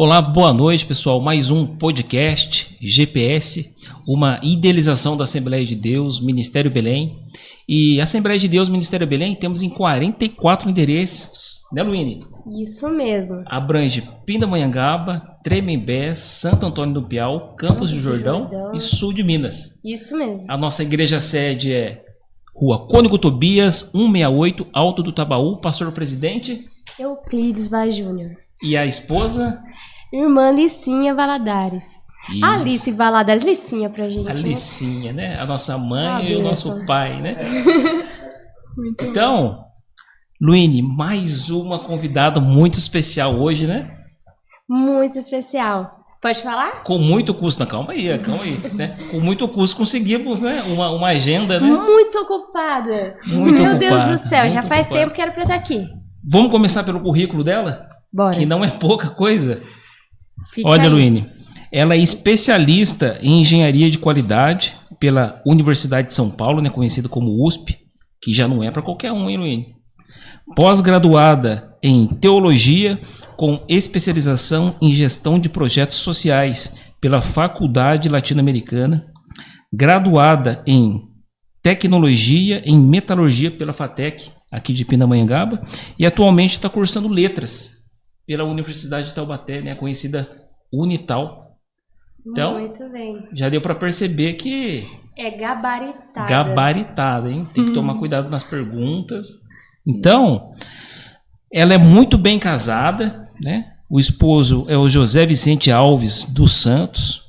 Olá, boa noite, pessoal. Mais um podcast GPS, uma idealização da Assembleia de Deus, Ministério Belém. E a Assembleia de Deus, Ministério Belém, temos em 44 endereços, né, Luíne? Isso mesmo. Abrange Pindamonhangaba, Tremembé, Santo Antônio do Piau, Campos do Jordão e Sul de Minas. Isso mesmo. A nossa igreja sede é Rua Cônigo Tobias, 168, Alto do Tabaú. Pastor presidente? Euclides Vaz Júnior. E a esposa? Irmã Licinha Valadares. Isso. Alice Valadares, Licinha pra gente. A Licinha, né? A nossa mãe e benção. o nosso pai, né? Então, Luíne, mais uma convidada muito especial hoje, né? Muito especial. Pode falar? Com muito custo, calma aí, né? Com muito custo conseguimos, né? Uma agenda, né? Muito ocupada. Muito Meu ocupada, Deus do céu, já muito faz ocupada. tempo que era pra estar aqui. Vamos começar pelo currículo dela? Bora. Que não é pouca coisa. Fica Olha, aí. Luíne, ela é especialista em engenharia de qualidade pela Universidade de São Paulo, né, conhecida como USP, que já não é para qualquer um, hein, Luíne? Pós-graduada em teologia com especialização em gestão de projetos sociais pela Faculdade Latino-Americana, graduada em tecnologia em metalurgia pela FATEC, aqui de Pindamonhangaba, e atualmente está cursando letras pela Universidade de Taubaté, né, conhecida Unital. Então, Muito bem. já deu para perceber que É gabaritada. gabaritada, hein? Tem que tomar cuidado nas perguntas. Então, ela é muito bem casada, né? O esposo é o José Vicente Alves dos Santos.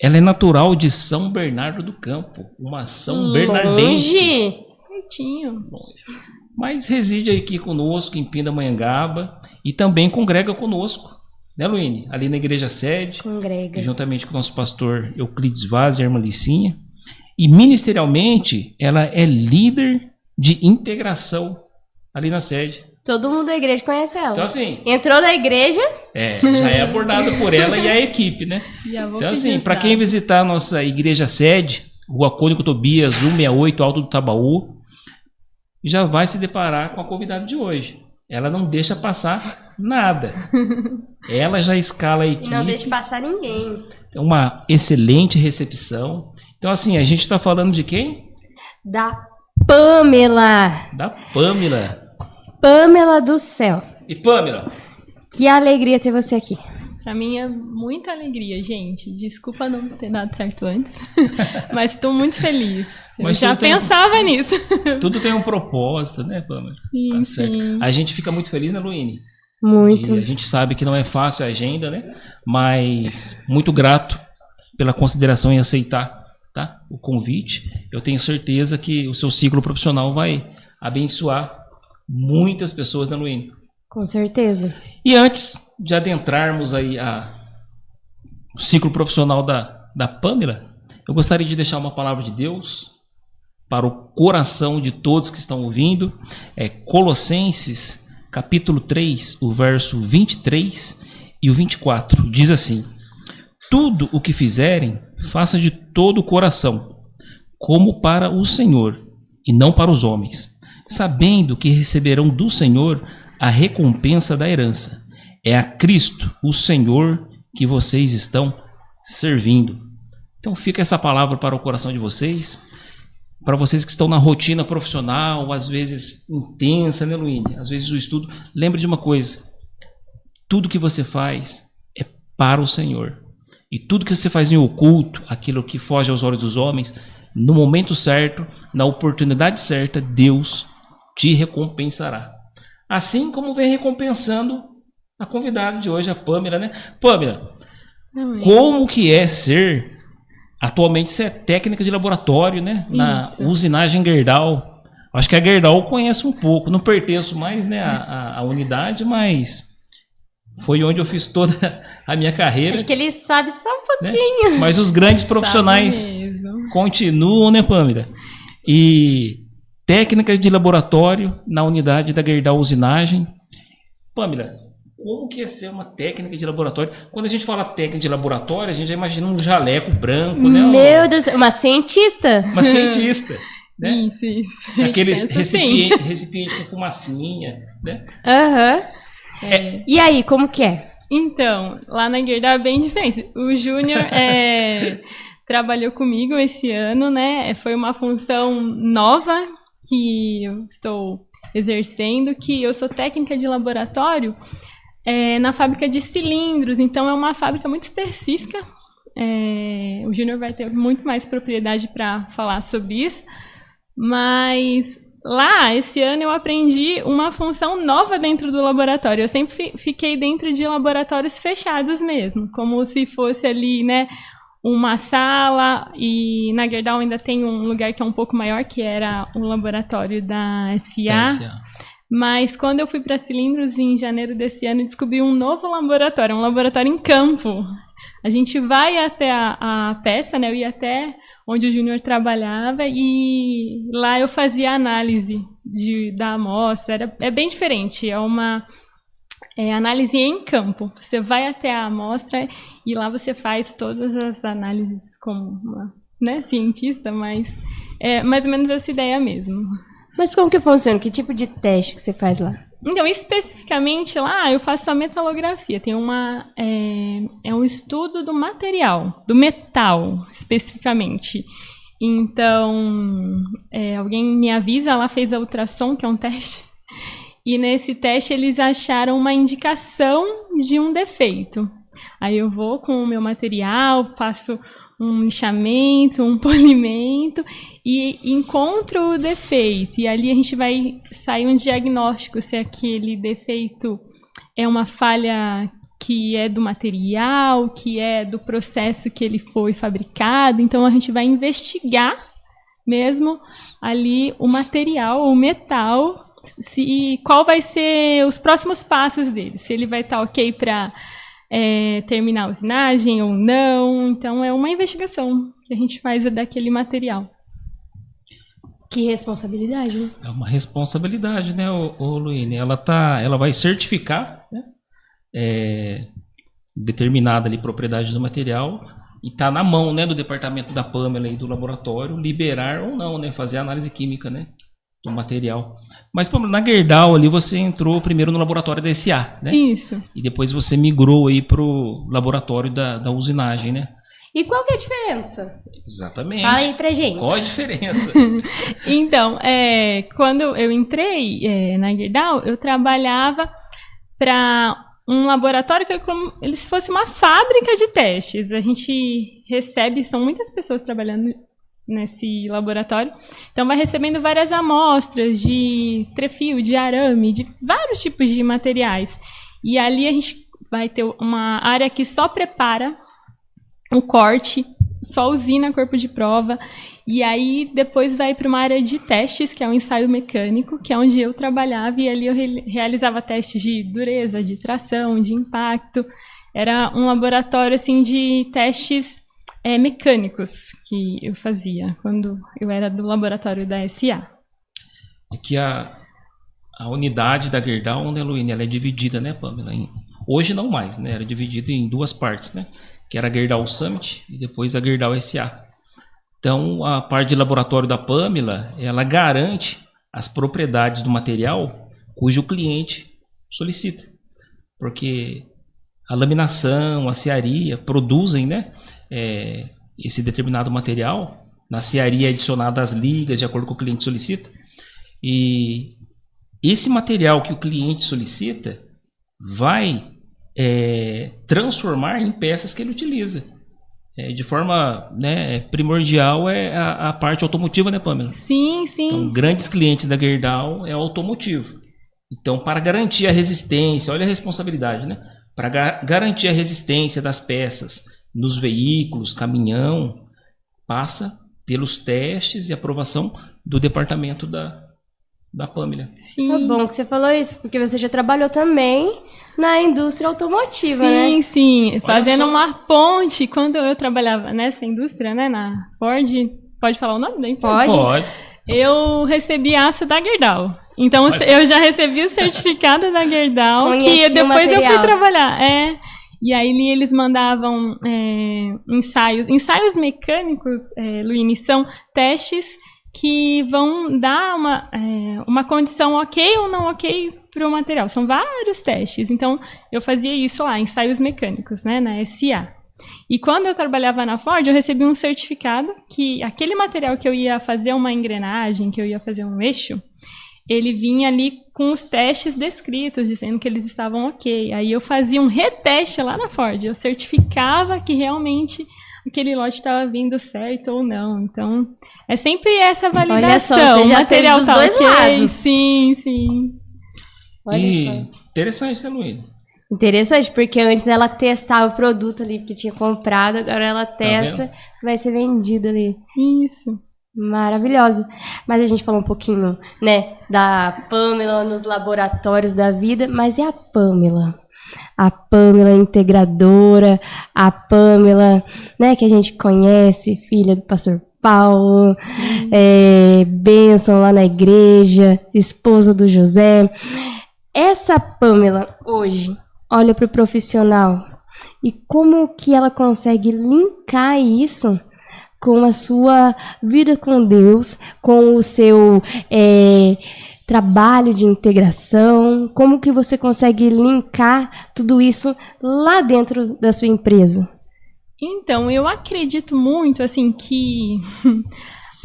Ela é natural de São Bernardo do Campo, uma São Bernardense. Longe. Pertinho. Mas reside aqui conosco em Pindamonhangaba e também congrega conosco, né, Luíne? Ali na igreja sede, Congrega. juntamente com o nosso pastor Euclides Vaz e a irmã Licinha. E ministerialmente, ela é líder de integração ali na sede. Todo mundo da igreja conhece ela. Então, assim, Entrou na igreja, já é abordada por ela e a equipe, né? Já vou Então, pedir assim, os para quem dados. visitar a nossa igreja sede, Rua Cônigo Tobias, 168, Alto do Tabaú, já vai se deparar com a convidada de hoje. Ela não deixa passar nada. Ela já escala a e equipe. não deixa passar ninguém. É uma excelente recepção. Então, assim, a gente está falando de quem? Da Pamela. Da Pamela. Pamela do céu. E Pamela, Que alegria ter você aqui. Pra mim é muita alegria, gente. Desculpa não ter dado certo antes. Mas estou muito feliz. Eu Mas já tudo tem- pensava nisso. tudo tem um propósito, né, Pamela? Sim, Tá certo. sim. A gente fica muito feliz, né, Luíne? Muito. E a gente sabe que não é fácil a agenda, né? Mas muito grato pela consideração em aceitar, tá, o convite. Eu tenho certeza que o seu ciclo profissional vai abençoar muitas pessoas, né, Luíne? Com certeza. E antes de adentrarmos aí o ciclo profissional da Pamela, eu gostaria de deixar uma palavra de Deus para o coração de todos que estão ouvindo. É Colossenses, capítulo 3, o verso 23 e o 24. Diz assim: tudo o que fizerem, faça de todo o coração, como para o Senhor, e não para os homens, sabendo que receberão do Senhor a recompensa da herança. É a Cristo, o Senhor, que vocês estão servindo. Então fica essa palavra para o coração de vocês, para vocês que estão na rotina profissional, às vezes intensa, né, Luíne? Às vezes o estudo. Lembre de uma coisa: tudo que você faz é para o Senhor. E tudo que você faz em oculto, aquilo que foge aos olhos dos homens, no momento certo, na oportunidade certa, Deus te recompensará. Assim como vem recompensando a convidada de hoje, a Pamela, né? Pamela, Amém. como que é ser... Atualmente você é técnica de laboratório, né? Na Isso. usinagem Gerdau. Acho que a Gerdau eu conheço um pouco. Não pertenço mais, né, à unidade, mas foi onde eu fiz toda a minha carreira. Acho que ele sabe só um Né? pouquinho. Mas os grandes profissionais Sabe mesmo. continuam, né, Pamela? E técnica de laboratório na unidade da Gerdau Usinagem. Pamela, como que é ser uma técnica de laboratório? Quando a gente fala técnica de laboratório, a gente já imagina um jaleco branco, né? Meu Deus, uma cientista. Uma cientista, né? Isso. A gente Aqueles pensa assim. recipiente com fumacinha, né? Aham. É. E aí, como que é? Então, lá na Gerdau é bem diferente. O Júnior trabalhou comigo esse ano, né? Foi uma função nova que eu estou exercendo, que eu sou técnica de laboratório na fábrica de cilindros. Então, é uma fábrica muito específica. O Júnior vai ter muito mais propriedade para falar sobre isso. Mas lá, esse ano, eu aprendi uma função nova dentro do laboratório. Eu sempre fiquei dentro de laboratórios fechados mesmo, como se fosse ali, né, uma sala, e na Gerdau ainda tem um lugar que é um pouco maior, que era o laboratório da SA. Mas quando eu fui para cilindros em janeiro desse ano, descobri um novo laboratório, um laboratório em campo. A gente vai até a peça, né, eu ia até onde o Júnior trabalhava, e lá eu fazia análise da amostra. É bem diferente, é uma análise em campo. Você vai até a amostra e lá você faz todas as análises como uma, né, cientista, mas é mais ou menos essa ideia mesmo. Mas como que funciona? Que tipo de teste que você faz lá? Então, especificamente lá, eu faço a metalografia. Tem um estudo do material, do metal, especificamente. Então, alguém me avisa, lá fez a ultrassom, que é um teste. E nesse teste eles acharam uma indicação de um defeito. Aí eu vou com o meu material, faço um lixamento, um polimento e encontro o defeito. E ali a gente vai sair um diagnóstico se aquele defeito é uma falha que é do material, que é do processo que ele foi fabricado. Então a gente vai investigar mesmo ali o material, o metal, qual vai ser os próximos passos dele. Se ele vai estar ok para terminar a usinagem ou não. Então, é uma investigação que a gente faz daquele material. Que responsabilidade, né? É uma responsabilidade, né, Luíne? Ela vai certificar, né, determinada ali propriedade do material, e está na mão, né, do departamento da Pamela e do laboratório liberar ou não, né, fazer a análise química, né, do material. Mas, Pamela, na Gerdau ali você entrou primeiro no laboratório da SA, né? Isso. E depois você migrou aí pro laboratório da usinagem, né? E qual que é a diferença? Exatamente. Fala aí pra gente. Qual a diferença? Então, quando eu entrei na Gerdau, eu trabalhava para um laboratório que é como se fosse uma fábrica de testes. A gente recebe, são muitas pessoas trabalhando nesse laboratório. Então, vai recebendo várias amostras de trefil, de arame, de vários tipos de materiais. E ali a gente vai ter uma área que só prepara o corte, só usina corpo de prova. E aí, depois vai para uma área de testes, que é o ensaio mecânico, que é onde eu trabalhava. E ali eu realizava testes de dureza, de tração, de impacto. Era um laboratório assim, de testes mecânicos que eu fazia quando eu era do laboratório da SA. É que a unidade da Gerdau, né, Luíne, ela é dividida, né, Pamela? Hoje não mais, né? Era dividida em duas partes, né? Que era a Gerdau Summit e depois a Gerdau SA. Então, a parte de laboratório da Pamela, ela garante as propriedades do material cujo cliente solicita. Porque a laminação, a cearia produzem, né, esse determinado material. Na cearia é adicionado as ligas de acordo com o que o cliente solicita. E esse material que o cliente solicita vai transformar em peças que ele utiliza. De forma, né, primordial é a parte automotiva, né, Pamela? Sim, sim. Então, grandes clientes da Gerdau é automotivo. Então, para garantir a resistência, olha a responsabilidade, né? Para garantir a resistência das peças nos veículos, caminhão, passa pelos testes e aprovação do departamento da Pamela. Sim. Tá bom que você falou isso, porque você já trabalhou também na indústria automotiva, né? Sim, sim. Fazendo só. uma ponte. Quando eu trabalhava nessa indústria, né, na Ford, pode falar o nome da empresa? Pode. Eu recebi aço da Gerdau. Então, eu já recebi o certificado da Gerdau, Conheci que depois o eu fui material. trabalhar. E aí eles mandavam ensaios mecânicos, Luíne, são testes que vão dar uma condição ok ou não ok para o material. São vários testes. Então, eu fazia isso lá, ensaios mecânicos, né, na SA. E quando eu trabalhava na Ford, eu recebi um certificado que aquele material que eu ia fazer uma engrenagem, que eu ia fazer um eixo, ele vinha ali com os testes descritos, dizendo que eles estavam ok. Aí eu fazia um reteste lá na Ford. Eu certificava que realmente aquele lote estava vindo certo ou não. Então, é sempre essa validação. Olha só, você já o material teve dos tá dois ok. lados. Sim, sim. Olha E só. interessante, né, Luiz? Interessante, porque antes ela testava o produto ali que tinha comprado, agora ela testa, vendo? vai ser vendido ali. Isso. Maravilhosa. Mas a gente falou um pouquinho, né, da Pamela nos laboratórios da vida, mas e a Pamela? A Pamela integradora, a Pamela, né, que a gente conhece, filha do pastor Paulo, bênção lá na igreja, esposa do José. Essa Pamela, hoje, olha para o profissional e como que ela consegue linkar isso com a sua vida com Deus, com o seu trabalho de integração, como que você consegue linkar tudo isso lá dentro da sua empresa? Então, eu acredito muito, assim, que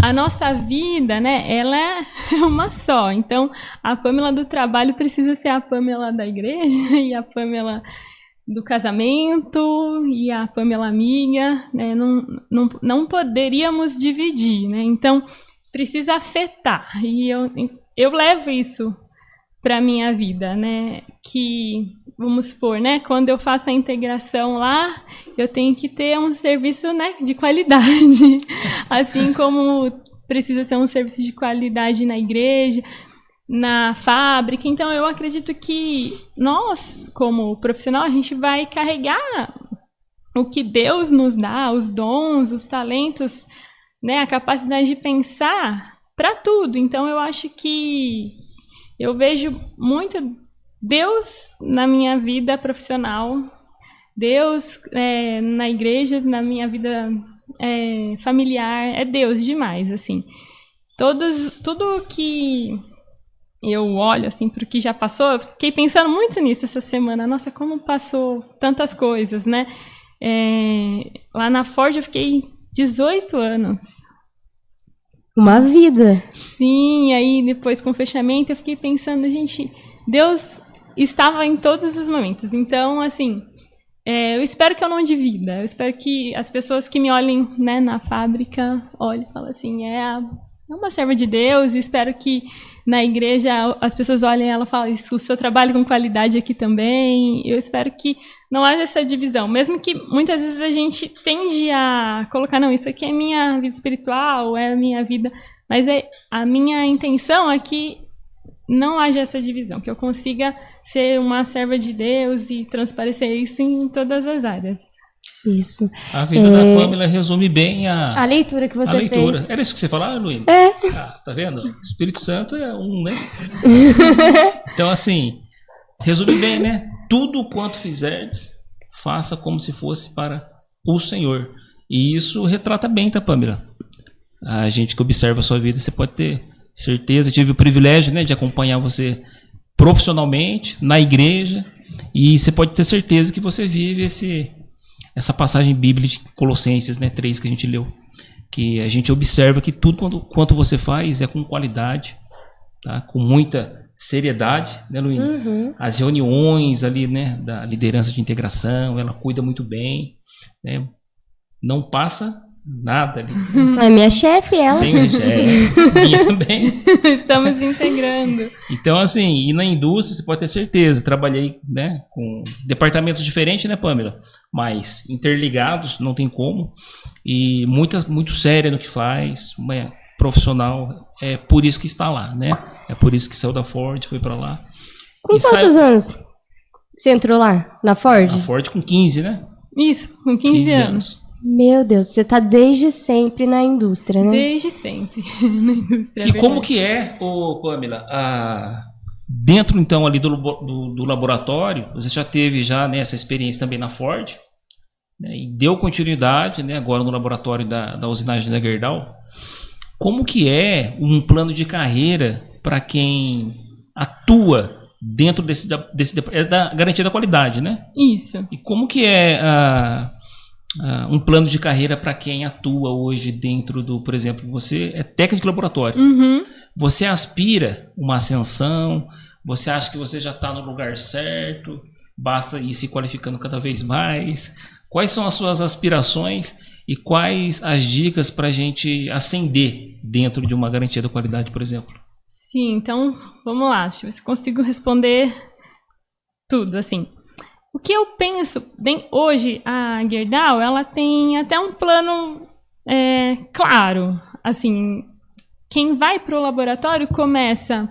a nossa vida, né, ela é uma só. Então, a Pamela do trabalho precisa ser a Pamela da igreja e a Pamela do casamento e a Pamela amiga, né? Não poderíamos dividir, né? Então, precisa afetar. E eu levo isso para minha vida, né? Que, vamos supor, né? Quando eu faço a integração lá, eu tenho que ter um serviço, né, de qualidade. Assim como precisa ser um serviço de qualidade na igreja, na fábrica. Então, eu acredito que nós, como profissional, a gente vai carregar o que Deus nos dá, os dons, os talentos, né, a capacidade de pensar para tudo. Então, eu acho que eu vejo muito Deus na minha vida profissional, Deus na igreja, na minha vida familiar, é Deus demais, assim. Tudo que eu olho, assim, pro que já passou, eu fiquei pensando muito nisso essa semana. Nossa, como passou tantas coisas, né? Lá na Ford eu fiquei 18 anos. Uma vida. Sim, aí depois com o fechamento eu fiquei pensando, gente, Deus estava em todos os momentos. Então, assim, eu espero que eu não divida. Eu espero que as pessoas que me olhem, né, na fábrica olhem e falem assim, é uma serva de Deus, e espero que na igreja as pessoas olhem e ela falem, o seu trabalho com qualidade aqui também. Eu espero que não haja essa divisão, mesmo que muitas vezes a gente tende a colocar, não, isso aqui é minha vida espiritual, é a minha vida, mas a minha intenção é que não haja essa divisão, que eu consiga ser uma serva de Deus e transparecer isso em todas as áreas. Isso. A vida da Pamela resume bem A leitura que você fez. Era isso que você falava, Luiz? Tá vendo? O Espírito Santo é um, né? Então, assim, resume bem, né? Tudo quanto fizerdes, faça como se fosse para o Senhor. E isso retrata bem, tá, Pamela? A gente que observa a sua vida, você pode ter certeza. Eu tive o privilégio, né, de acompanhar você profissionalmente, na igreja, e você pode ter certeza que você vive essa passagem bíblica de Colossenses, né, 3, que a gente leu, que a gente observa que tudo quanto você faz é com qualidade, tá? Com muita seriedade, né, Luína? Uhum. As reuniões ali, né, da liderança de integração, ela cuida muito bem, né? Não passa nada ali. É minha chefe, ela. Sem minha também. Estamos integrando. Então, assim, e na indústria você pode ter certeza, trabalhei, né, com departamentos diferentes, né, Pamela? Mas interligados, não tem como. E muito séria no que faz, uma profissional, é por isso que está lá, né? É por isso que saiu da Ford, foi para lá. Com quantos anos você entrou lá, na Ford? Na Ford com 15, né? Isso, com 15 anos. Meu Deus, você tá desde sempre na indústria, né? Desde sempre na indústria. E como que é, Pamela, dentro então ali do laboratório, você já teve né, essa experiência também na Ford, né, e deu continuidade, né, agora no laboratório da usinagem da Gerdau. como que é um plano de carreira para quem atua dentro é da garantia da qualidade, né? Isso. E como que é um plano de carreira para quem atua hoje dentro do, por exemplo, você é técnico de laboratório. Uhum. Você aspira uma ascensão? Você acha que você já está no lugar certo? Basta ir se qualificando cada vez mais? Quais são as suas aspirações e quais as dicas para a gente ascender dentro de uma garantia da qualidade, por exemplo? Sim, então vamos lá. Deixa eu ver se consigo responder tudo, assim. O que eu penso, hoje a Gerdau, ela tem até um plano claro. Assim, quem vai para o laboratório começa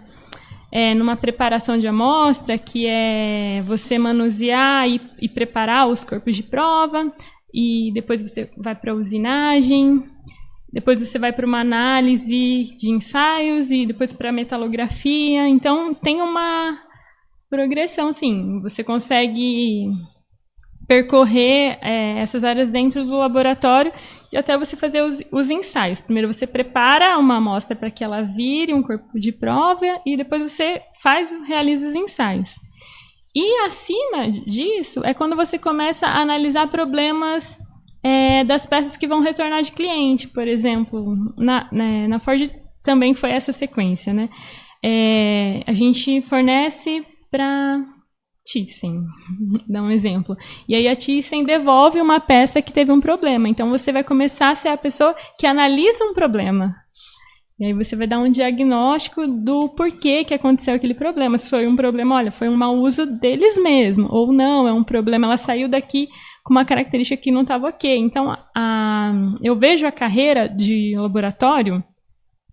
numa preparação de amostra, que é você manusear e preparar os corpos de prova, e depois você vai para a usinagem, depois você vai para uma análise de ensaios e depois para a metalografia. Então, tem uma progressão, sim. Você consegue percorrer essas áreas dentro do laboratório e até você fazer os ensaios. Primeiro você prepara uma amostra para que ela vire um corpo de prova e depois você realiza os ensaios. E acima disso é quando você começa a analisar problemas das peças que vão retornar de cliente. Por exemplo, na Ford também foi essa sequência, né? A gente fornece para Thyssen, dá um exemplo. E aí a Thyssen devolve uma peça que teve um problema. Então você vai começar a ser a pessoa que analisa um problema. E aí você vai dar um diagnóstico do porquê que aconteceu aquele problema. Se foi um problema, olha, foi um mau uso deles mesmo. Ou não, é um problema, ela saiu daqui com uma característica que não estava ok. Então, eu vejo a carreira de laboratório,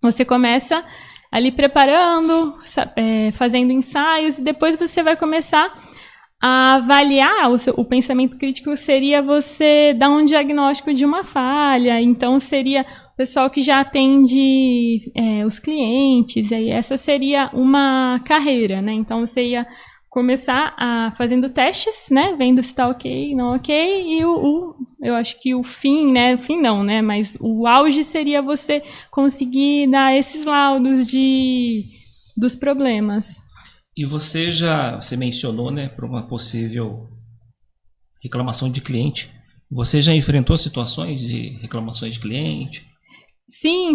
você começa ali preparando, fazendo ensaios, e depois você vai começar a avaliar, o pensamento crítico seria você dar um diagnóstico de uma falha. Então, seria o pessoal que já atende os clientes, e aí essa seria uma carreira, né? Então, você ia começar fazendo testes, né? Vendo se está ok, não ok, e eu acho que o fim, né? O fim não, né? Mas o auge seria você conseguir dar esses laudos dos problemas. E você mencionou, né, para uma possível reclamação de cliente. Você já enfrentou situações de reclamações de cliente? Sim.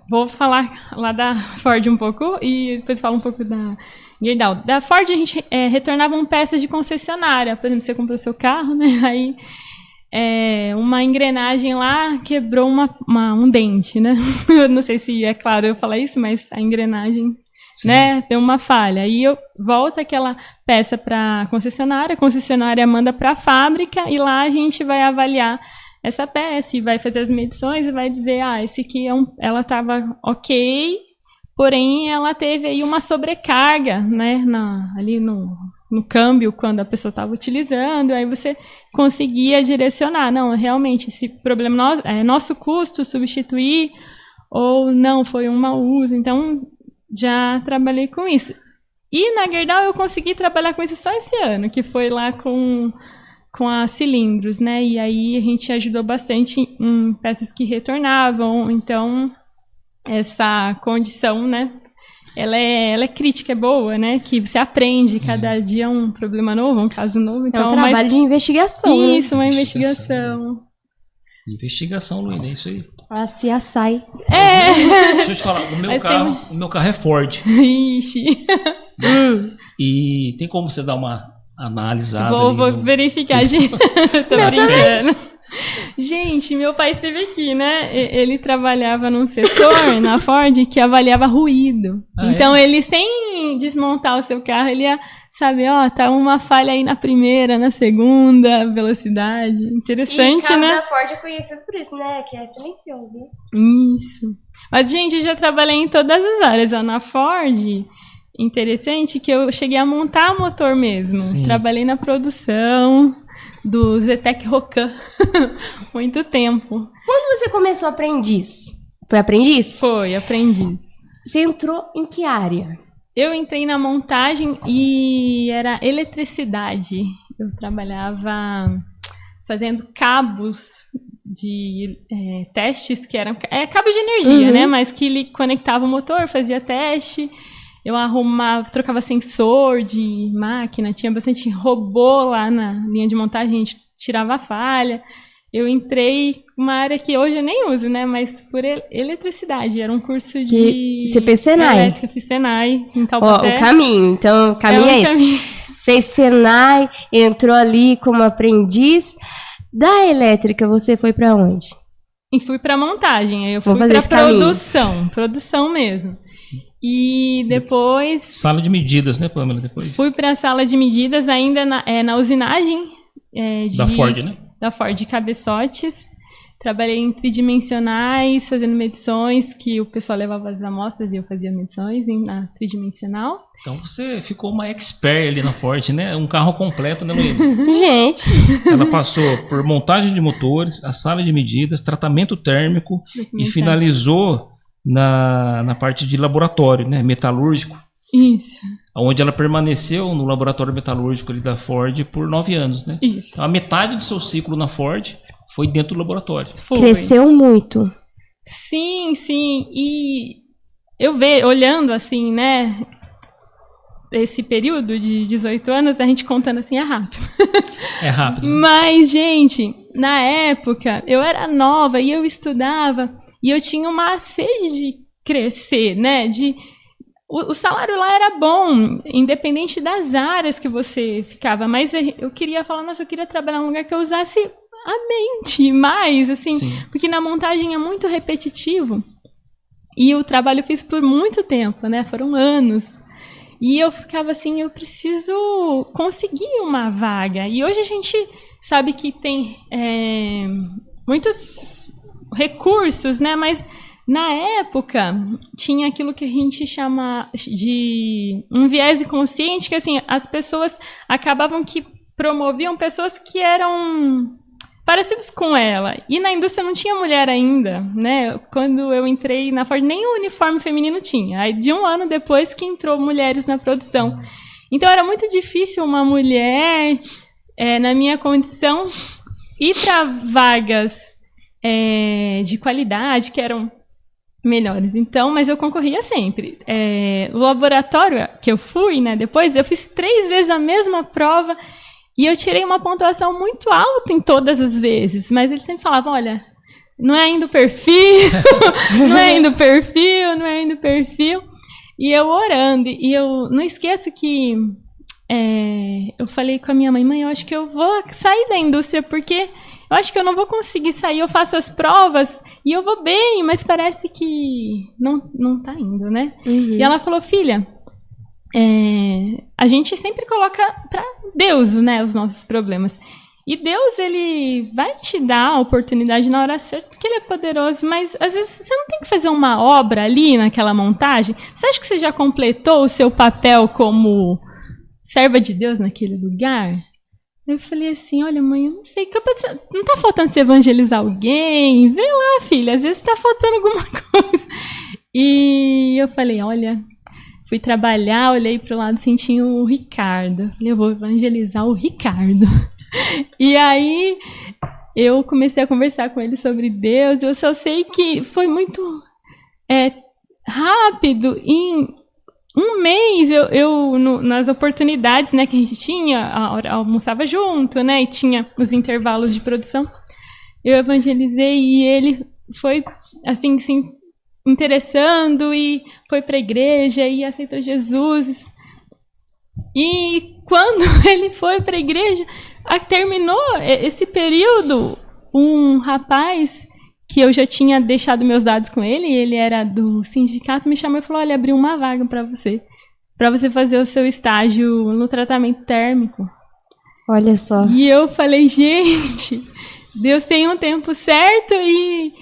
Vou falar lá da Ford um pouco e depois falo um pouco da Gerdau. Da Ford a gente retornavam peças de concessionária. Por exemplo, você comprou seu carro, né? Aí uma engrenagem lá quebrou um dente, né? Não sei se é claro eu falar isso, mas a engrenagem... Sim. Né? Tem uma falha. Aí volta aquela peça para a concessionária manda para a fábrica e lá a gente vai avaliar essa peça e vai fazer as medições e vai dizer, esse aqui ela estava ok, porém ela teve aí uma sobrecarga, né? Ali no câmbio quando a pessoa estava utilizando, aí você conseguia direcionar, não, realmente esse problema é nosso custo substituir ou não, foi um mau uso. Então já trabalhei com isso. E na Gerdau eu consegui trabalhar com isso só esse ano, que foi lá com a cilindros, né? E aí a gente ajudou bastante em peças que retornavam. Então, essa condição, né? Ela é crítica, é boa, né? Que você aprende cada dia um problema novo, um caso novo. Então, é um trabalho de investigação. Isso, uma investigação. Investigação, Luína, é isso aí. A CSI. Deixa eu te falar, o meu carro é Ford. Ixi. E tem como você dar uma analisada? Vou verificar, gente. Tô brincando. Gente, meu pai esteve aqui, né? Ele trabalhava num setor na Ford que avaliava ruído. Então, ele, sem desmontar o seu carro, ele ia saber, tá uma falha aí na primeira, na segunda velocidade. Interessante, né? E o carro da Ford é conhecido por isso, né? Que é silencioso, né? Isso. Mas, gente, eu já trabalhei em todas as áreas. Na Ford, interessante que eu cheguei a montar motor mesmo. Sim. Trabalhei na produção do Zetec Rocan muito tempo. Quando você começou aprendiz? Foi aprendiz? Foi, aprendiz. Você entrou em que área? Eu entrei na montagem e era eletricidade. Eu trabalhava fazendo cabos testes que eram cabos de energia, né? Mas que ele conectava o motor, fazia teste. Eu arrumava, trocava sensor de máquina, tinha bastante robô lá na linha de montagem, a gente tirava a falha. Eu entrei numa área que hoje eu nem uso, né? Mas por eletricidade, era um curso de... Você fez Senai? Elétrica, fiz Senai, em Taubaté. O caminho, então o caminho é esse. Fez Senai, entrou ali como aprendiz. Da elétrica, você foi para onde? E fui para montagem, aí eu fui para produção mesmo. E depois... Sala de medidas, né, Pamela? Depois. Fui para a sala de medidas ainda na usinagem. Da Ford, né? Da Ford, de cabeçotes. Trabalhei em tridimensionais, fazendo medições, que o pessoal levava as amostras e eu fazia medições na tridimensional. Então você ficou uma expert ali na Ford, né? Um carro completo, né, Luísa? Gente! Ela passou por montagem de motores, a sala de medidas, tratamento térmico e finalizou na parte de laboratório, né? Metalúrgico. Isso. Onde ela permaneceu no laboratório metalúrgico ali da Ford por 9 anos, né? Isso. Então, a metade do seu ciclo na Ford foi dentro do laboratório. Cresceu muito. Sim, sim. E eu olhando assim, né? Esse período de 18 anos, a gente contando assim, é rápido. É rápido. Mas, gente, na época, eu era nova e eu estudava e eu tinha uma sede de crescer, né? O salário lá era bom, independente das áreas que você ficava. Mas eu queria falar, nossa, eu queria trabalhar num lugar que eu usasse a mente mais, assim. Sim. Porque na montagem é muito repetitivo. E o trabalho eu fiz por muito tempo, né? Foram anos. E eu ficava assim, eu preciso conseguir uma vaga. E hoje a gente sabe que tem muitos recursos, né? Mas na época tinha aquilo que a gente chama de um viés inconsciente, que assim, as pessoas acabavam que promoviam pessoas que eram parecidos com ela. E na indústria não tinha mulher ainda, né? Quando eu entrei na Ford, nem o uniforme feminino tinha. Aí de um ano depois que entrou mulheres na produção. Então era muito difícil uma mulher, na minha condição, ir para vagas de qualidade, que eram melhores. Então, mas eu concorria sempre. O laboratório que eu fui, né, depois, eu fiz 3 vezes a mesma prova e eu tirei uma pontuação muito alta em todas as vezes. Mas eles sempre falavam, olha, não é ainda o perfil, não é ainda o perfil, não é ainda o perfil. E eu orando, e eu não esqueço que eu falei com a minha mãe, eu acho que eu vou sair da indústria, porque eu acho que eu não vou conseguir sair, eu faço as provas e eu vou bem, mas parece que não tá indo, né? Uhum. E ela falou, filha, a gente sempre coloca para Deus, né, os nossos problemas. E Deus, ele vai te dar a oportunidade na hora certa, porque ele é poderoso, mas às vezes você não tem que fazer uma obra ali naquela montagem. Você acha que você já completou o seu papel como serva de Deus naquele lugar? Eu falei assim, olha, mãe, eu não sei, não tá faltando você evangelizar alguém? Vê lá, filha, às vezes tá faltando alguma coisa. E eu falei, olha, fui trabalhar, olhei pro lado, senti o Ricardo. Falei, eu vou evangelizar o Ricardo. E aí eu comecei a conversar com ele sobre Deus. Eu só sei que foi muito rápido. Em um mês, nas oportunidades, né, que a gente tinha, almoçava junto, né, e tinha os intervalos de produção, eu evangelizei e ele foi assim se interessando e foi para a igreja e aceitou Jesus. E quando ele foi para a igreja, terminou esse período, um rapaz que eu já tinha deixado meus dados com ele, ele era do sindicato, me chamou e falou, olha, abriu uma vaga para você fazer o seu estágio no tratamento térmico. Olha só. E eu falei, gente, Deus tem um tempo certo. E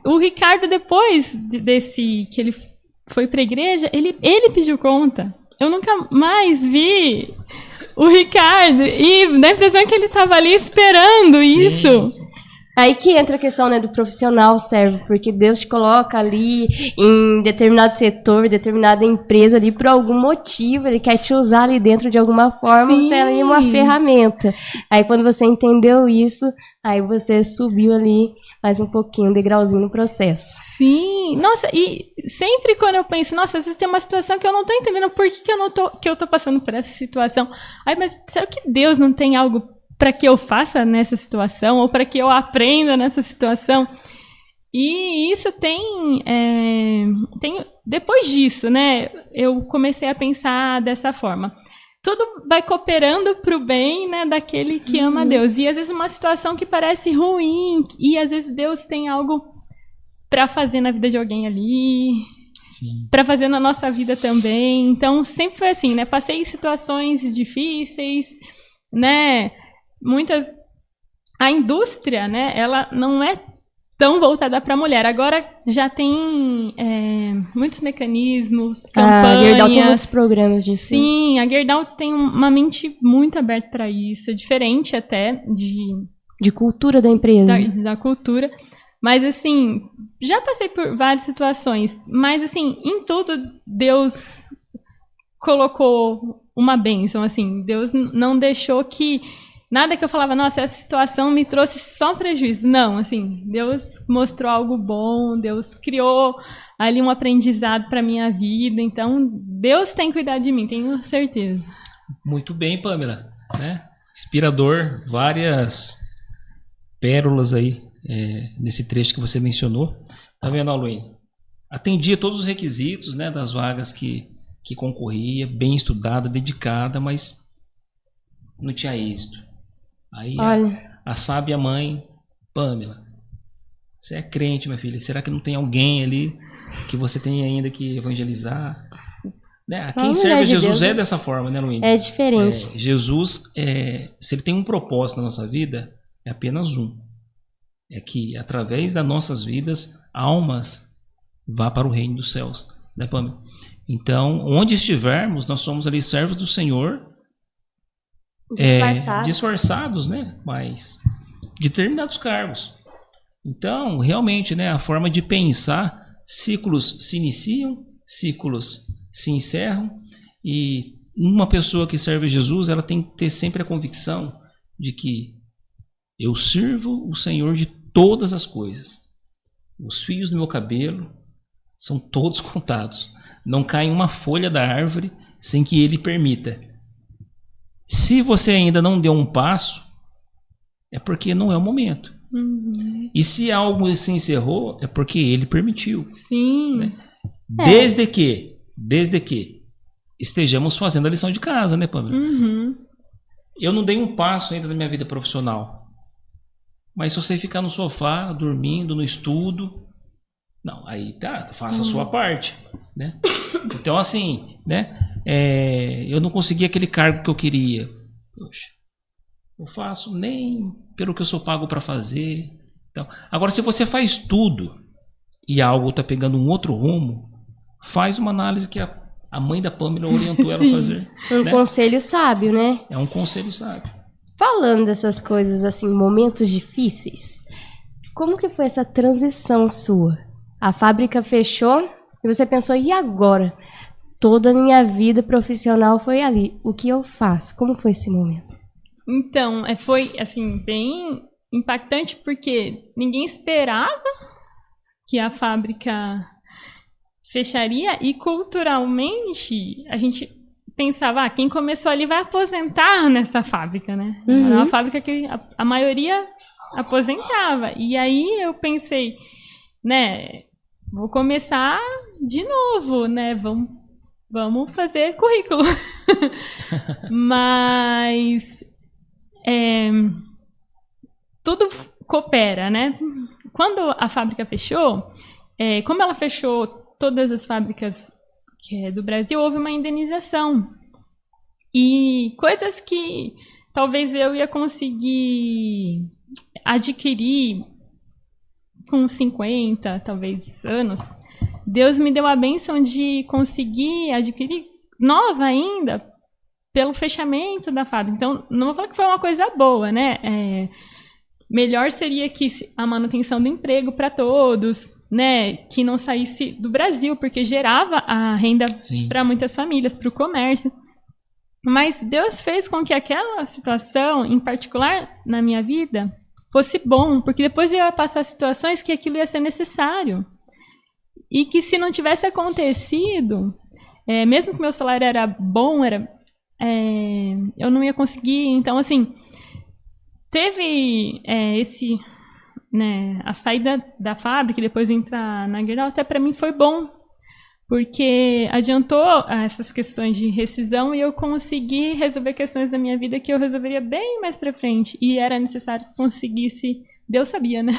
o Ricardo, depois desse que ele foi para a igreja, ele pediu conta. Eu nunca mais vi o Ricardo, e dá a impressão que ele estava ali esperando isso. Sim. Aí que entra a questão, né, do profissional servo, porque Deus te coloca ali em determinado setor, determinada empresa ali por algum motivo, Ele quer te usar ali dentro de alguma forma, você é ali uma ferramenta. Aí quando você entendeu isso, aí você subiu ali mais um pouquinho, um degrauzinho no processo. Sim, nossa, e sempre quando eu penso, nossa, às vezes tem uma situação que eu não tô entendendo por que eu tô passando por essa situação. Aí, mas será que Deus não tem algo para que eu faça nessa situação, ou para que eu aprenda nessa situação? E isso tem depois disso, né, eu comecei a pensar dessa forma. Tudo vai cooperando para o bem, né, daquele que ama a Deus. E às vezes uma situação que parece ruim, e às vezes Deus tem algo para fazer na vida de alguém ali, para fazer na nossa vida também. Então sempre foi assim, né, passei situações difíceis, né, a indústria, né, ela não é tão voltada para a mulher. Agora já tem muitos mecanismos, campanhas. A Gerdau tem muitos programas disso. Sim, a Gerdau tem uma mente muito aberta para isso, diferente até de cultura da empresa. Da cultura. Mas, assim, já passei por várias situações. Mas, assim, em tudo, Deus colocou uma bênção, assim. Deus não deixou que nada que eu falava, nossa, essa situação me trouxe só prejuízo. Não, assim, Deus mostrou algo bom, Deus criou ali um aprendizado para minha vida. Então, Deus tem cuidado de mim, tenho certeza. Muito bem, Pamela, né? Inspirador, várias pérolas aí nesse trecho que você mencionou. Tá vendo, Aluín? Atendia todos os requisitos, né, das vagas que concorria, bem estudada, dedicada, mas não tinha êxito. Aí a sábia mãe, Pamela, você é crente, minha filha, será que não tem alguém ali que você tem ainda que evangelizar? Né? Quem serve a Jesus é dessa forma, né, Luíne? É diferente. Jesus, se ele tem um propósito na nossa vida, é apenas um. É que através das nossas vidas, almas vá para o reino dos céus, né, Pamela? Então, onde estivermos, nós somos ali servos do Senhor, disfarçados, né? Mas de determinados cargos. Então, realmente, né, a forma de pensar, ciclos se iniciam, ciclos se encerram, e uma pessoa que serve a Jesus, ela tem que ter sempre a convicção de que eu sirvo o Senhor de todas as coisas. Os fios do meu cabelo são todos contados. Não cai uma folha da árvore sem que Ele permita. Se você ainda não deu um passo, é porque não é o momento. Uhum. E se algo se encerrou, é porque Ele permitiu. Sim. Né? Desde que estejamos fazendo a lição de casa, né, Pamela? Uhum. Eu não dei um passo ainda na minha vida profissional. Mas se você ficar no sofá, dormindo, no estudo, não, aí tá, faça a sua parte, né? Então, assim, né? Eu não consegui aquele cargo que eu queria. Poxa, eu faço nem pelo que eu sou pago para fazer. Então, agora, se você faz tudo e algo está pegando um outro rumo, faz uma análise que a mãe da Pamela orientou ela a fazer. Um conselho sábio, né? É um conselho sábio. Falando dessas coisas, assim, momentos difíceis, como que foi essa transição sua? A fábrica fechou e você pensou, e agora? Toda a minha vida profissional foi ali. O que eu faço? Como foi esse momento? Então, foi, assim, bem impactante, porque ninguém esperava que a fábrica fecharia, e culturalmente a gente pensava, quem começou ali vai aposentar nessa fábrica, né? Uhum. Era uma fábrica que a maioria aposentava. E aí eu pensei, né, vou começar de novo, né? Vamos fazer currículo. Mas tudo coopera, né? Quando a fábrica fechou, como ela fechou todas as fábricas do Brasil, houve uma indenização. E coisas que talvez eu ia conseguir adquirir com 50, talvez, anos, Deus me deu a bênção de conseguir adquirir nova ainda pelo fechamento da fábrica. Então, não vou falar que foi uma coisa boa, né? melhor seria que a manutenção do emprego para todos, né, que não saísse do Brasil, porque gerava a renda para muitas famílias, para o comércio. Mas Deus fez com que aquela situação, em particular na minha vida, fosse bom, porque depois eu ia passar situações que aquilo ia ser necessário. E que se não tivesse acontecido, mesmo que meu salário era bom, eu não ia conseguir. Então, assim, teve a saída da fábrica e depois entrar na Gerdau, até para mim foi bom, porque adiantou essas questões de rescisão e eu consegui resolver questões da minha vida que eu resolveria bem mais para frente. E era necessário que conseguisse. Deus sabia, né?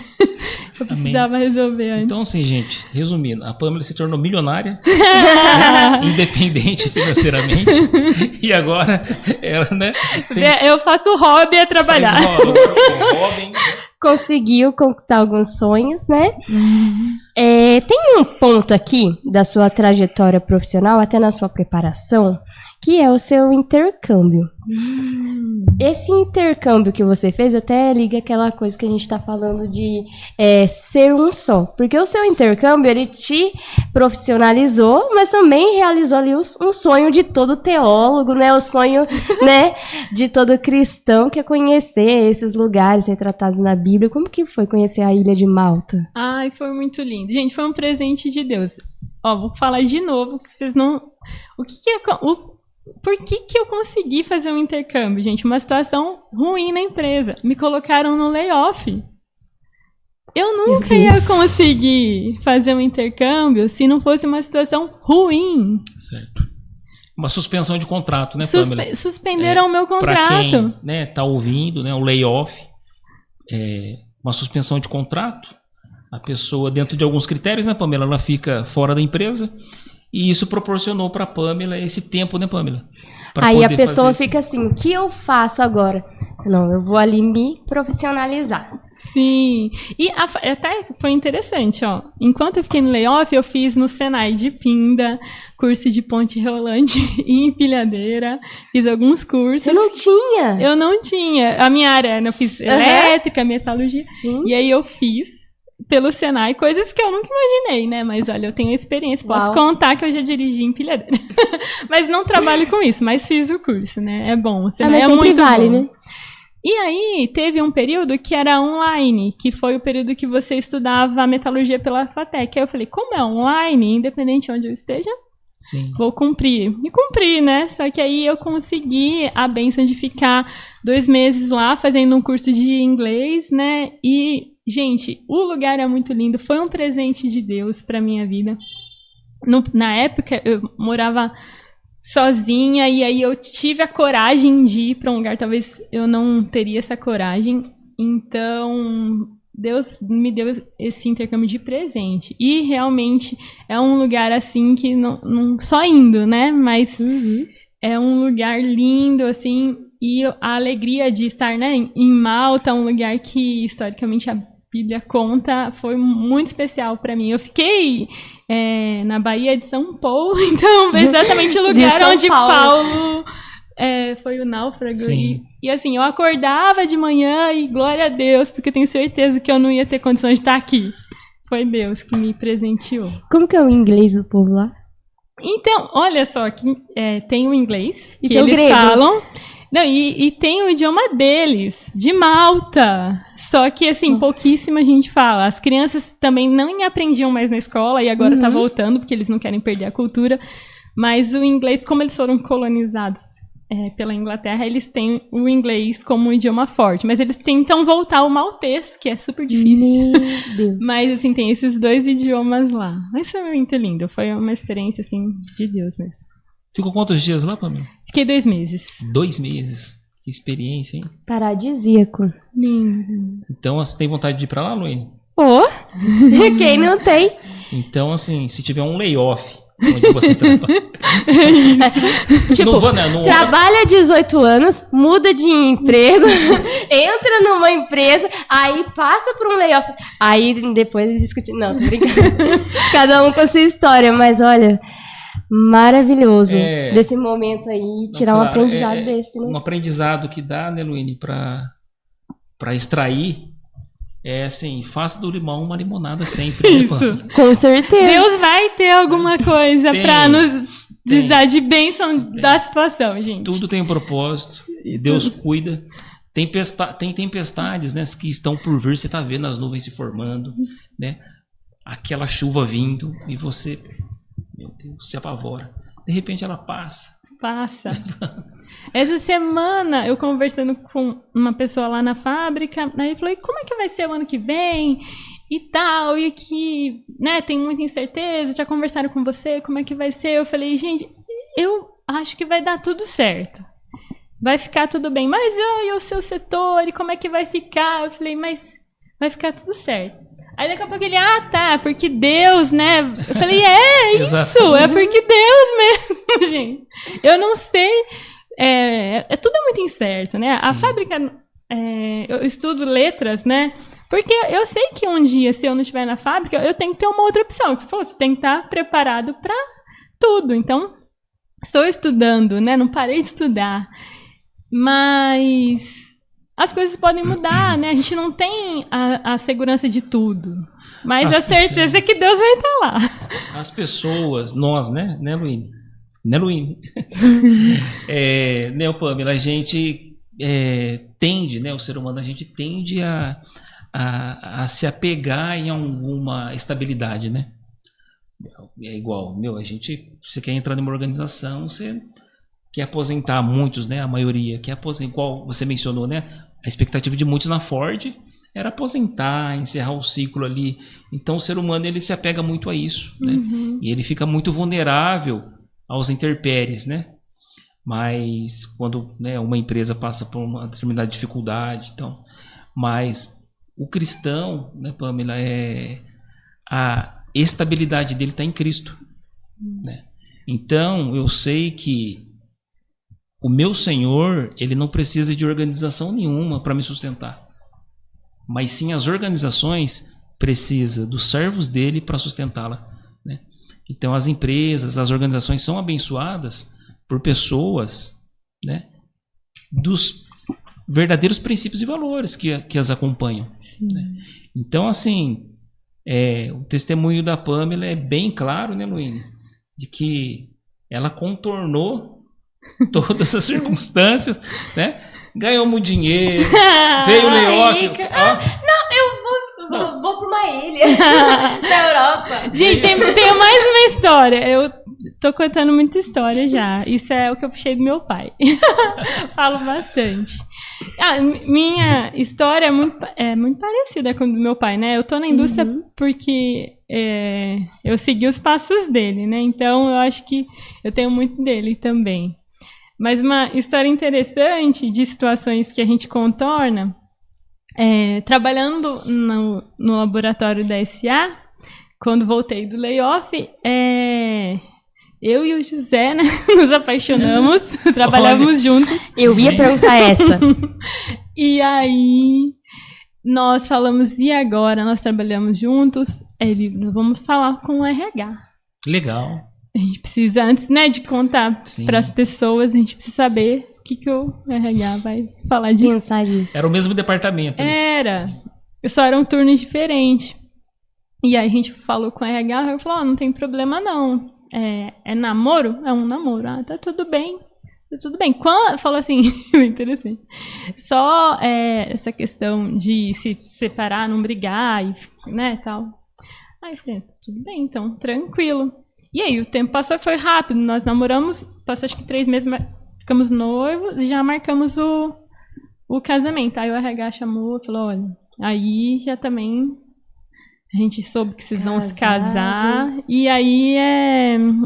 Eu precisava resolver antes. Então, assim, gente, resumindo, a Pamela se tornou milionária, independente financeiramente, e agora ela, né? Eu faço hobby a trabalhar. Hobby. Conseguiu conquistar alguns sonhos, né? Tem um ponto aqui da sua trajetória profissional, até na sua preparação, que é o seu intercâmbio. Esse intercâmbio que você fez até liga aquela coisa que a gente está falando de ser um só. Porque o seu intercâmbio, ele te profissionalizou, mas também realizou ali um sonho de todo teólogo, né? O sonho, né, de todo cristão, que é conhecer esses lugares retratados na Bíblia. Como que foi conhecer a Ilha de Malta? Ai, foi muito lindo. Gente, foi um presente de Deus. Ó, vou falar de novo, que vocês não... Por que eu consegui fazer um intercâmbio, gente? Uma situação ruim na empresa. Me colocaram no layoff. Eu nunca ia conseguir fazer um intercâmbio se não fosse uma situação ruim. Certo. Uma suspensão de contrato, né, Pamela? Suspenderam o meu contrato. Para quem, né, tá ouvindo, né, o layoff, uma suspensão de contrato. A pessoa, dentro de alguns critérios, né, Pamela, ela fica fora da empresa. E isso proporcionou para a Pamela esse tempo, né, Pamela? Aí a pessoa fica assim, o que eu faço agora? Não, eu vou ali me profissionalizar. Sim, e até foi interessante, ó. Enquanto eu fiquei no layoff, eu fiz no Senai de Pinda, curso de ponte rolante e empilhadeira, fiz alguns cursos. Você não tinha? Eu não tinha. A minha área, eu fiz elétrica, metalurgia, e aí eu fiz pelo Senai, coisas que eu nunca imaginei, né? Mas olha, eu tenho experiência, posso contar que eu já dirigi empilhadeira. Mas não trabalho com isso, mas fiz o curso, né? É bom, o Senai é muito vale, bom. Né? E aí, teve um período que era online, que foi o período que você estudava a metalurgia pela FATEC. Aí eu falei, como é online, independente de onde eu esteja, sim, vou cumprir. E cumpri, né? Só que aí eu consegui a bênção de ficar 2 meses lá, fazendo um curso de inglês, né? E, gente, o lugar é muito lindo. Foi um presente de Deus pra minha vida. Na época, eu morava sozinha, e aí eu tive a coragem de ir para um lugar, talvez eu não teria essa coragem, então Deus me deu esse intercâmbio de presente, e realmente é um lugar assim que não só indo, né, mas é um lugar lindo, assim, e a alegria de estar, né, em Malta, um lugar que historicamente a Bíblia conta, foi muito especial para mim. Eu fiquei na Baía de São Paulo, então exatamente o lugar onde Paulo foi o náufrago. E assim, eu acordava de manhã e glória a Deus, porque eu tenho certeza que eu não ia ter condições de estar aqui. Foi Deus que me presenteou. Como que é o inglês do povo lá? Então, olha só, que, tem o inglês, e que tem eles o grego. falam. Não, e tem o idioma deles, de Malta. Só que, assim, pouquíssima gente fala. As crianças também não aprendiam mais na escola e agora tá voltando, porque eles não querem perder a cultura. Mas o inglês, como eles foram colonizados pela Inglaterra, eles têm o inglês como um idioma forte. Mas eles tentam voltar ao maltês, que é super difícil. Meu Deus. Mas, assim, tem esses 2 idiomas lá. Mas foi muito lindo. Foi uma experiência, assim, de Deus mesmo. Ficou quantos dias lá, Pamela? Fiquei 2 meses. 2 meses. Que experiência, hein? Paradisíaco. Lindo. Então, você tem vontade de ir pra lá, Luane? Quem não tem? Então, assim, se tiver um layoff, onde você trabalha... Tipo, não vou, não trabalha 18 anos, muda de emprego, entra numa empresa, aí passa por um layoff, aí depois discute... Não, tô brincando. Cada um com a sua história, mas olha... Maravilhoso desse momento aí, tirar um aprendizado desse, né? Um aprendizado que dá, né, Luane, para extrair é assim, faça do limão uma limonada sempre. Né, Isso. Pamela? Com certeza. Deus vai ter alguma coisa Tem, pra nos tem. dar de bênção da situação, gente. Tudo tem um propósito, e Deus cuida. Tem tempestades, né, que estão por vir, você está vendo as nuvens se formando, né? Aquela chuva vindo e você, meu Deus, se apavora. De repente ela passa. Passa. Essa semana eu conversando com uma pessoa lá na fábrica, aí eu falei, como é que vai ser o ano que vem? E tal, e que, né, tem muita incerteza, já conversaram com você, como é que vai ser? Eu falei, gente, eu acho que vai dar tudo certo. Vai ficar tudo bem. Mas e o seu setor, e como é que vai ficar? Eu falei, mas vai ficar tudo certo. Aí daqui a pouco ele, tá, porque Deus, né? Eu falei, é isso, é porque Deus mesmo, gente. Eu não sei, tudo é muito incerto, né? Sim. A fábrica, eu estudo letras, né? Porque eu sei que um dia, se eu não estiver na fábrica, eu tenho que ter uma outra opção. Você tem que estar preparado para tudo. Então, estou estudando, né? Não parei de estudar. Mas as coisas podem mudar, né? A gente não tem a segurança de tudo. Mas a certeza é que Deus vai estar lá. As pessoas, nós, né, Luíne? Né, Luíne? Né, Pamela, a gente tende, né, o ser humano, a gente tende a se apegar em alguma estabilidade, né? É igual, você quer entrar numa organização, você quer aposentar muitos, né? A maioria quer aposentar, igual você mencionou, né? A expectativa de muitos na Ford era aposentar, encerrar o ciclo ali. Então o ser humano ele se apega muito a isso, né? E ele fica muito vulnerável aos intempéries, né? Mas quando, né, uma empresa passa por uma determinada dificuldade, então, mas o cristão, né, Pamela, a estabilidade dele está em Cristo, né? Então eu sei que o meu Senhor, ele não precisa de organização nenhuma para me sustentar. Mas sim as organizações precisam dos servos dele para sustentá-la, né? Então as empresas, as organizações são abençoadas por pessoas, né, dos verdadeiros princípios e valores que as acompanham, né? Então, assim, o testemunho da Pamela é bem claro, né, Luíne? De que ela contornou todas as circunstâncias, né? Ganhou muito dinheiro, veio o layoff. Eu vou para uma ilha na Europa. Gente, tem mais uma história. Eu tô contando muita história já. Isso é o que eu puxei do meu pai. Falo bastante. Minha história é muito parecida com a do meu pai, né? Eu tô na indústria porque eu segui os passos dele, né? Então eu acho que eu tenho muito dele também. Mas uma história interessante de situações que a gente contorna, trabalhando no laboratório da SA, quando voltei do layoff, eu e o José, né, nos apaixonamos, trabalhávamos juntos. Eu ia perguntar essa. E aí nós falamos, e agora? Nós trabalhamos juntos, vamos falar com o RH. Legal. A gente precisa, antes, né, de contar para as pessoas, a gente precisa saber o que o RH vai falar disso. Pensar disso. Era o mesmo departamento, né? Era. Só eram turnos diferentes. E aí a gente falou com o RH, eu falou, não tem problema não. É namoro? É um namoro. Tá tudo bem. Tá tudo bem. Falou assim, interessante. Só essa questão de se separar, não brigar, e, né, tal. Aí eu falei, tudo bem, então, tranquilo. E aí, o tempo passou, foi rápido. Nós namoramos, passou acho que 3 meses, ficamos noivos e já marcamos o casamento. Aí o RH chamou e falou, olha, aí já também a gente soube que vocês vão se casar. E aí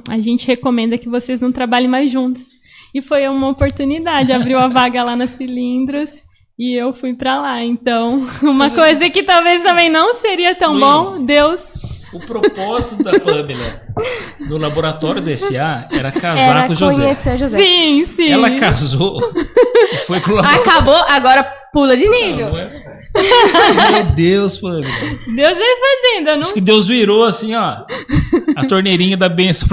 a gente recomenda que vocês não trabalhem mais juntos. E foi uma oportunidade, abriu a vaga lá na Cilindros e eu fui pra lá. Então, uma coisa que talvez também não seria tão bom, Deus... O propósito da Pamela no laboratório do SA era casar com o José. Conhecer o José. Sim, sim. Ela casou, foi pro laboratório. Acabou, agora pula de nível. Meu Deus, Pamela. Deus vai fazendo. Acho que Deus virou assim, ó, a torneirinha da bênção.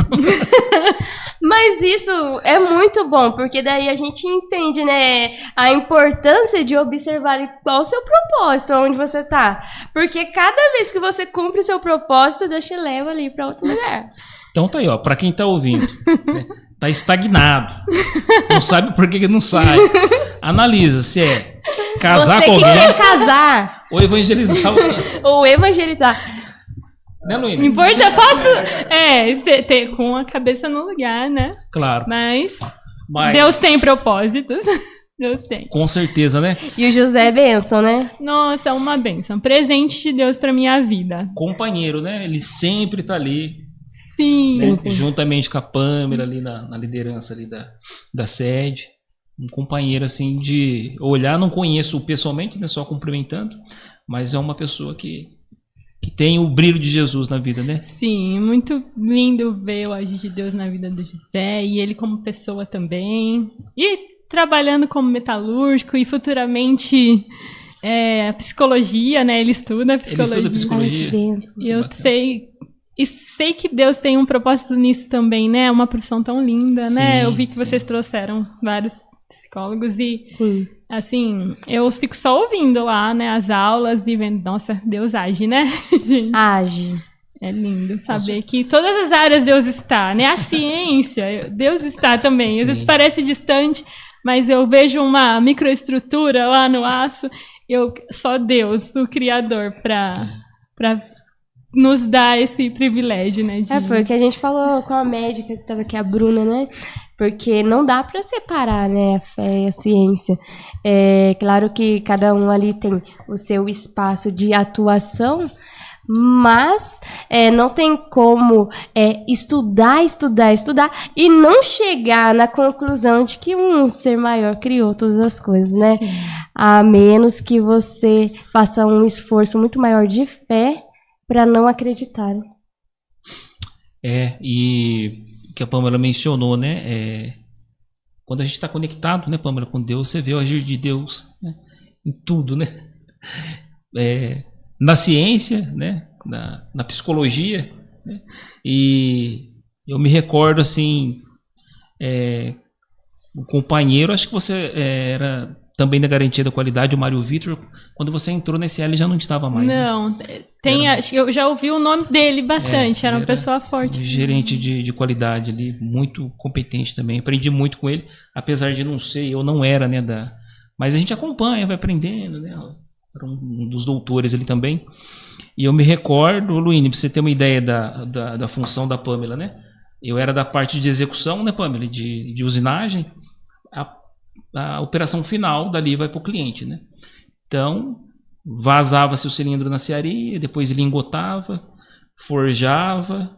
Mas isso é muito bom, porque daí a gente entende, né, a importância de observar qual o seu propósito, onde você tá. Porque cada vez que você cumpre o seu propósito, Deus te leva ali pra outro lugar. Então tá aí, ó, pra quem tá ouvindo, né, tá estagnado, não sabe por que não sai. Analisa se é casar você com que alguém quer casar ou evangelizar alguém. ou evangelizar. Né, Luína? Importa, é fácil. Você ter com a cabeça no lugar, né? Claro. Mas Mas, Deus tem propósitos. Deus tem. com certeza, né? E o José é bênção, né? Nossa, é uma bênção. Presente de Deus pra minha vida. Companheiro, né? Ele sempre tá ali, Sim. né? Sim. Juntamente com a Pâmela ali na liderança ali da sede. Um companheiro assim de olhar, não conheço pessoalmente, né? Só cumprimentando, mas é uma pessoa que tem o brilho de Jesus na vida, né? Sim, muito lindo ver o agir de Deus na vida do José e ele como pessoa também. E trabalhando como metalúrgico e futuramente a psicologia, né? Ele estuda psicologia. Ele estuda psicologia. Ai, que bênção. E eu Bacana. sei que Deus tem um propósito nisso também, né? Uma profissão tão linda, Sim, né? Eu vi que sim. vocês trouxeram vários psicólogos e Sim. assim, eu fico só ouvindo lá, né, as aulas e vendo, nossa, Deus age, né? Gente, Age. é lindo saber que todas as áreas Deus está, né? A ciência, Deus está também. Às vezes Sim. parece distante, mas eu vejo uma microestrutura lá no aço, só Deus, o Criador, para nos dar esse privilégio, né? Foi o que a gente falou com a médica que estava aqui, a Bruna, né? Porque não dá para separar, né, a fé e a ciência. É claro que cada um ali tem o seu espaço de atuação, mas não tem como estudar e não chegar na conclusão de que um ser maior criou todas as coisas, né? Sim. A menos que você faça um esforço muito maior de fé para não acreditar. E que a Pâmela mencionou, né? Quando a gente está conectado, né, Pâmela, com Deus, você vê o agir de Deus, né, em tudo, né? Na ciência, né? Na psicologia, né? E eu me recordo assim, o companheiro, acho que você era também da Garantia da Qualidade, o Mário Vitor, quando você entrou nesse L já não estava mais. Não, Né? acho que eu já ouvi o nome dele bastante, era uma pessoa forte. Gerente de qualidade ali, muito competente também. Aprendi muito com ele, apesar de não ser, eu não era, né, mas a gente acompanha, vai aprendendo, né? Era um dos doutores ali também. E eu me recordo, Luíne, para você ter uma ideia da função da Pâmela, né? Eu era da parte de execução, né, Pâmela, de usinagem. A operação final dali vai para o cliente, né? Então, vazava-se o cilindro na cearia, depois ele engotava, forjava,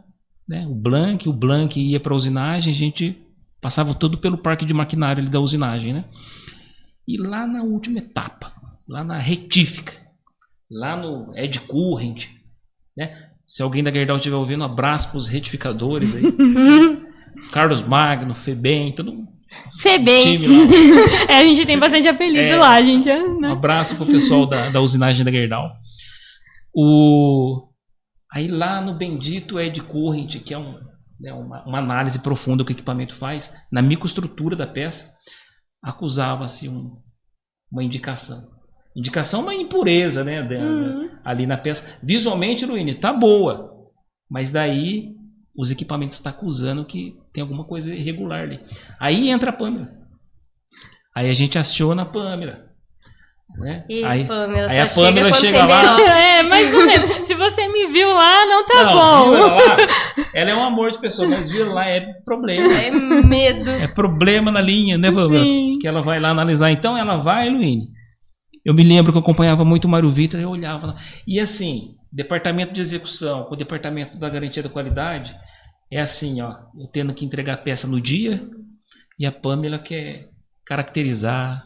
né? O blank ia para a usinagem, a gente passava todo pelo parque de maquinário ali da usinagem, né? E lá na última etapa, lá na retífica, lá no Ed Current, né? Se alguém da Gerdau estiver ouvindo, um abraço para os retificadores aí. Carlos Magno, Febem, todo mundo. Febem. Time lá. A gente tem bastante apelido lá, gente. Um Né? abraço pro pessoal da usinagem da Gerdau. Aí lá no bendito Ed Current, que é uma análise profunda que o equipamento faz, na microestrutura da peça, acusava-se uma indicação. Indicação é uma impureza, né? Ali na peça. Visualmente, Luíne, tá boa. Mas daí os equipamentos estão acusando que tem alguma coisa irregular ali. Aí entra a Pâmela. Aí a gente aciona a Pâmela. Né? Aí a Pâmela chega lá. Mais ou menos. Se você me viu lá, não tá bom. Viu ela lá? Ela é um amor de pessoa, mas viu lá é problema. É medo. É problema na linha, né, Pâmela? Que ela vai lá analisar. Então ela vai, Luíne. Eu me lembro que eu acompanhava muito o Mário Vitor, eu olhava lá. E assim, departamento de execução com o departamento da Garantia da Qualidade, é assim, ó, eu tendo que entregar a peça no dia e a Pâmela quer caracterizar,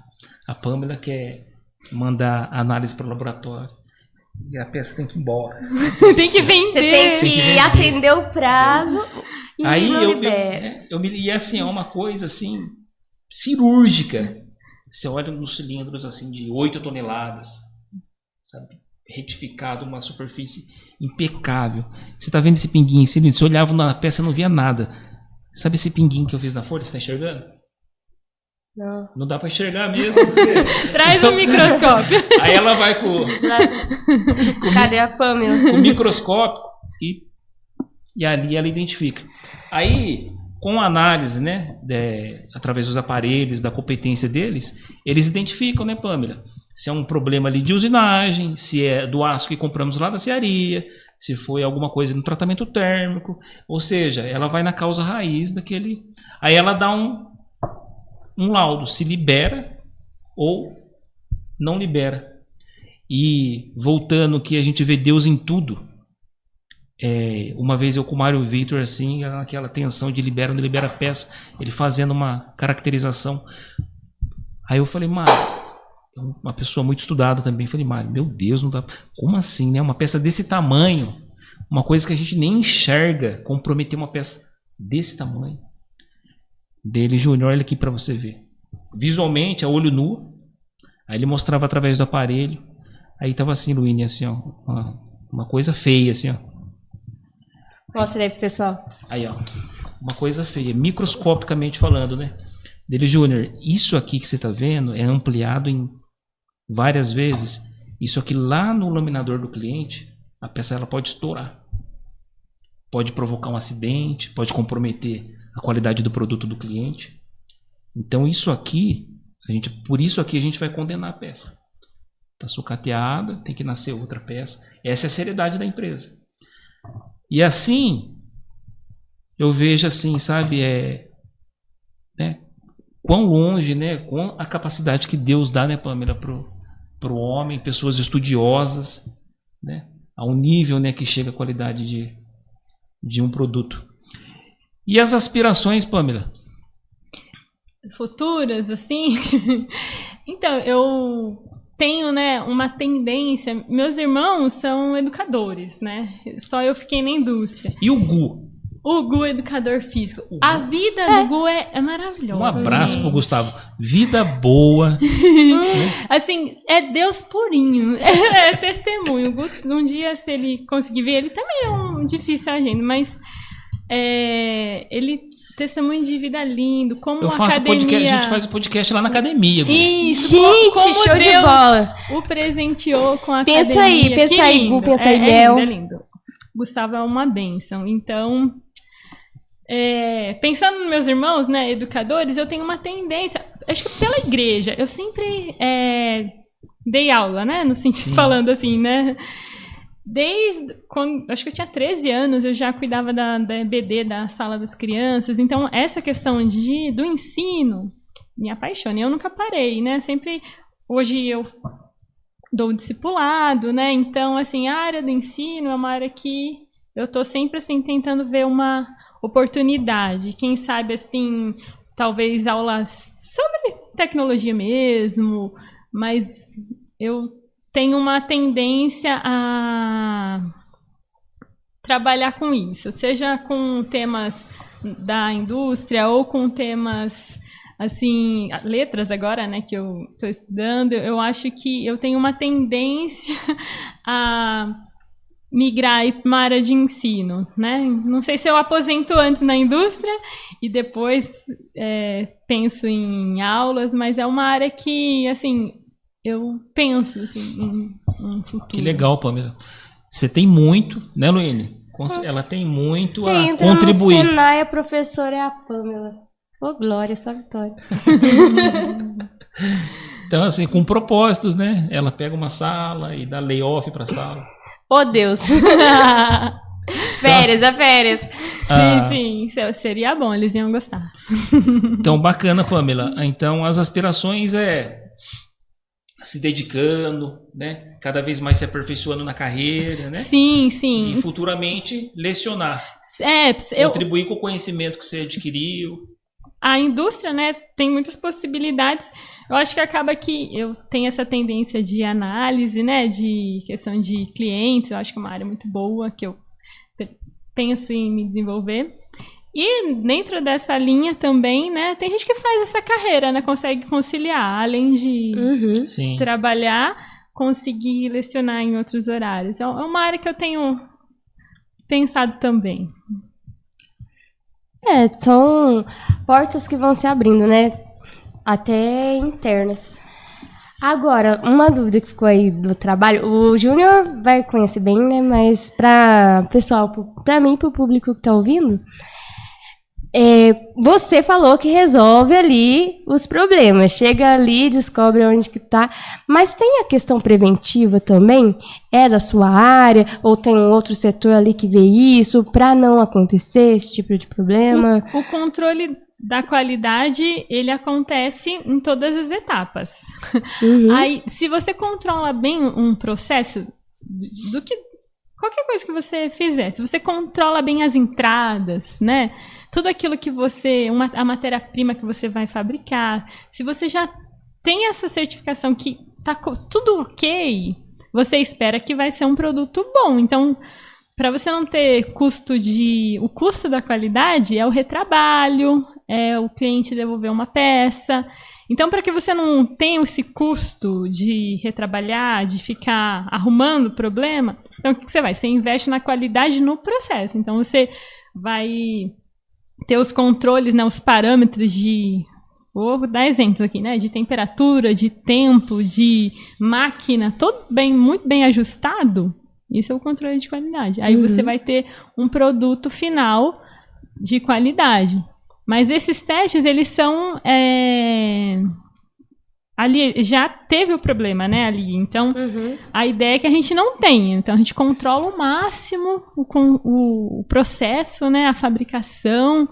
a Pâmela quer mandar análise para o laboratório e a peça tem que ir embora. Tem que vender. Você tem que atender o prazo e aí não libera. E assim, é uma coisa assim, cirúrgica. Você olha nos cilindros assim de 8 toneladas, sabe? Retificado, uma superfície impecável. Você está vendo esse pinguinho em cilindro? Você olhava na peça e não via nada. Sabe esse pinguinho que eu fiz na folha? Você tá enxergando? Não. Não dá pra enxergar mesmo. Traz o microscópio. Aí ela vai com Cadê a Pamela? o microscópio e ali ela identifica. Aí, com a análise, né, através dos aparelhos, da competência deles, eles identificam, né, Pamela? Se é um problema ali de usinagem, se é do aço que compramos lá da cearia, se foi alguma coisa no tratamento térmico, ou seja, ela vai na causa raiz daquele... Aí ela dá um laudo, se libera ou não libera. E voltando que a gente vê Deus em tudo, uma vez eu com o Mário Victor, assim, aquela tensão de libera ou não libera a peça, ele fazendo uma caracterização. Aí eu falei, Mário, uma pessoa muito estudada também, falei, Mário, meu Deus, não dá. Como assim, né? Uma peça desse tamanho, uma coisa que a gente nem enxerga, comprometer uma peça desse tamanho. Dele, Júnior, olha aqui para você ver. Visualmente, a olho nu, aí ele mostrava através do aparelho, aí tava assim, Luíne, assim, ó, uma coisa feia, assim, ó. Mostra aí pro pessoal. Aí, ó, uma coisa feia, microscopicamente falando, né? Dele, Júnior, isso aqui que você tá vendo é ampliado em várias vezes. Isso aqui lá no laminador do cliente, a peça ela pode estourar. Pode provocar um acidente, pode comprometer a qualidade do produto do cliente. Então isso aqui, por isso aqui a gente vai condenar a peça. Está sucateada, tem que nascer outra peça. Essa é a seriedade da empresa. E assim, eu vejo assim, sabe, né, quão longe, né, com a capacidade que Deus dá, né, Pamela, pro homem, pessoas estudiosas, né, a um nível, né, que chega a qualidade de um produto. E as aspirações, Pamela? Futuras, assim? Então, eu tenho, né, uma tendência... Meus irmãos são educadores, né? Só eu fiquei na indústria. E o Gu? O Gu é educador físico. A vida do Gu é maravilhosa. Um abraço pro Gustavo. Vida boa. Assim, é Deus purinho. É testemunho. O Gu, um dia, se ele conseguir ver, ele também é um difícil agenda, mas ele testemunho de vida lindo, como eu faço academia... podcast, a gente faz o podcast lá na academia. Gu. Isso, gente, como show Deus de bola. O presenteou com a Pensa academia. Pensa aí, Gu, pensa aí, Mel. É lindo. Gustavo é uma bênção. Então, pensando nos meus irmãos, né, educadores, eu tenho uma tendência, acho que pela igreja, eu sempre dei aula, né, no sentido, falando assim, né, desde quando, acho que eu tinha 13 anos, eu já cuidava da EBD, da sala das crianças, então essa questão do ensino me apaixona, eu nunca parei, né, sempre, hoje eu dou discipulado, né, então, assim, a área do ensino é uma área que eu tô sempre, assim, tentando ver uma oportunidade, quem sabe, assim, talvez aulas sobre tecnologia mesmo, mas eu tenho uma tendência a trabalhar com isso, seja com temas da indústria ou com temas, assim, letras agora, né, que eu estou estudando, eu acho que eu tenho uma tendência a migrar para uma área de ensino, né? Não sei se eu aposento antes na indústria e depois penso em aulas, mas é uma área que, assim, eu penso assim, em um futuro. Que legal, Pamela. Você tem muito, né, Luíne? Ela tem muito Você a entra contribuir. No Senai, a professora é a Pamela. Ô, glória, só vitória. Então, assim, com propósitos, né? Ela pega uma sala e dá layoff para a sala. Oh, Deus. Férias, a férias. Sim, seria bom, eles iam gostar. Então, bacana, Pamela. Então, as aspirações se dedicando, né? Cada vez mais se aperfeiçoando na carreira, né? Sim. E futuramente lecionar. Contribuir com o conhecimento que você adquiriu. A indústria, né, tem muitas possibilidades. Eu acho que acaba que eu tenho essa tendência de análise, né, de questão de clientes. Eu acho que é uma área muito boa, que eu penso em me desenvolver. E dentro dessa linha também, né, tem gente que faz essa carreira, né, consegue conciliar, além de trabalhar, conseguir lecionar em outros horários. É uma área que eu tenho pensado também. São portas que vão se abrindo, né? Até internas. Agora, uma dúvida que ficou aí do trabalho, o Júnior vai conhecer bem, né? Mas para pessoal, para mim, para o público que está ouvindo, você falou que resolve ali os problemas, chega ali, descobre onde que tá, mas tem a questão preventiva também? É da sua área ou tem um outro setor ali que vê isso para não acontecer esse tipo de problema? O controle da qualidade, ele acontece em todas as etapas. Uhum. Aí, se você controla bem um processo, qualquer coisa que você fizer, se você controla bem as entradas, né? Tudo aquilo que a matéria-prima que você vai fabricar, se você já tem essa certificação que tá tudo ok, você espera que vai ser um produto bom. Então, para você não ter o custo da qualidade é o retrabalho, é o cliente devolver uma peça. Então, para que você não tenha esse custo de retrabalhar, de ficar arrumando o problema, então o que você vai? Você investe na qualidade no processo. Então, você vai ter os controles, né, os parâmetros vou dar exemplos aqui, né? De temperatura, de tempo, de máquina, muito bem ajustado. Isso é o controle de qualidade. Aí você vai ter um produto final de qualidade. Mas esses testes, eles são... ali já teve o problema, né, ali. Então, a ideia é que a gente não tenha. Então, a gente controla ao máximo o processo, né, a fabricação,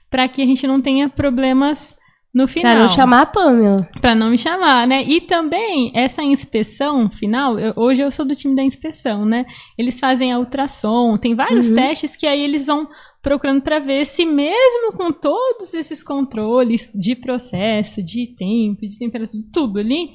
para que a gente não tenha problemas no final. Para não chamar a Pamela. Para não me chamar, né? E também, essa inspeção final, hoje eu sou do time da inspeção, né? Eles fazem a ultrassom, tem vários testes que aí eles vão procurando para ver se mesmo com todos esses controles de processo, de tempo, de temperatura, de tudo ali,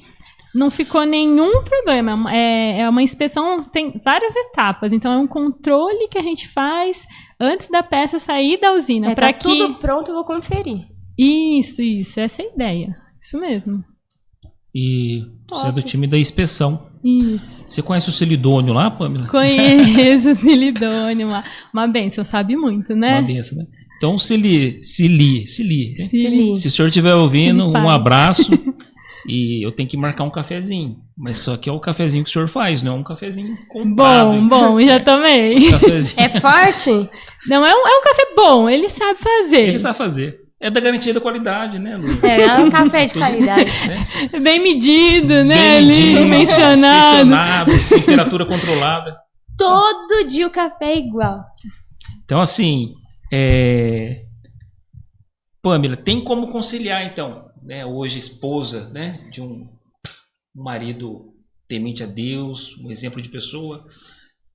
não ficou nenhum problema. É uma inspeção, tem várias etapas. Então, é um controle que a gente faz antes da peça sair da usina. Tá tudo pronto, eu vou conferir. Isso. Essa é a ideia. Isso mesmo. E você é do time da inspeção. Isso. Você conhece o Celidônio lá, Pamela? Conheço o Celidônio. Uma bênção, sabe muito, né? Uma benção, né? Então, se o senhor estiver ouvindo, um abraço. E eu tenho que marcar um cafezinho. Mas só que é o cafezinho que o senhor faz, não é um cafezinho comprado. Bom, já tomei. Um cafezinho. É forte? Não, é um café bom, ele sabe fazer. Ele sabe fazer. É da garantia da qualidade, né, Lu? É um café de qualidade. Bem medido, né? Bem medido, ali, mencionado. Temperatura controlada. Todo dia o café é igual. Então, assim, Pamela, tem como conciliar, então, né, hoje esposa, né, de um marido temente a Deus, um exemplo de pessoa,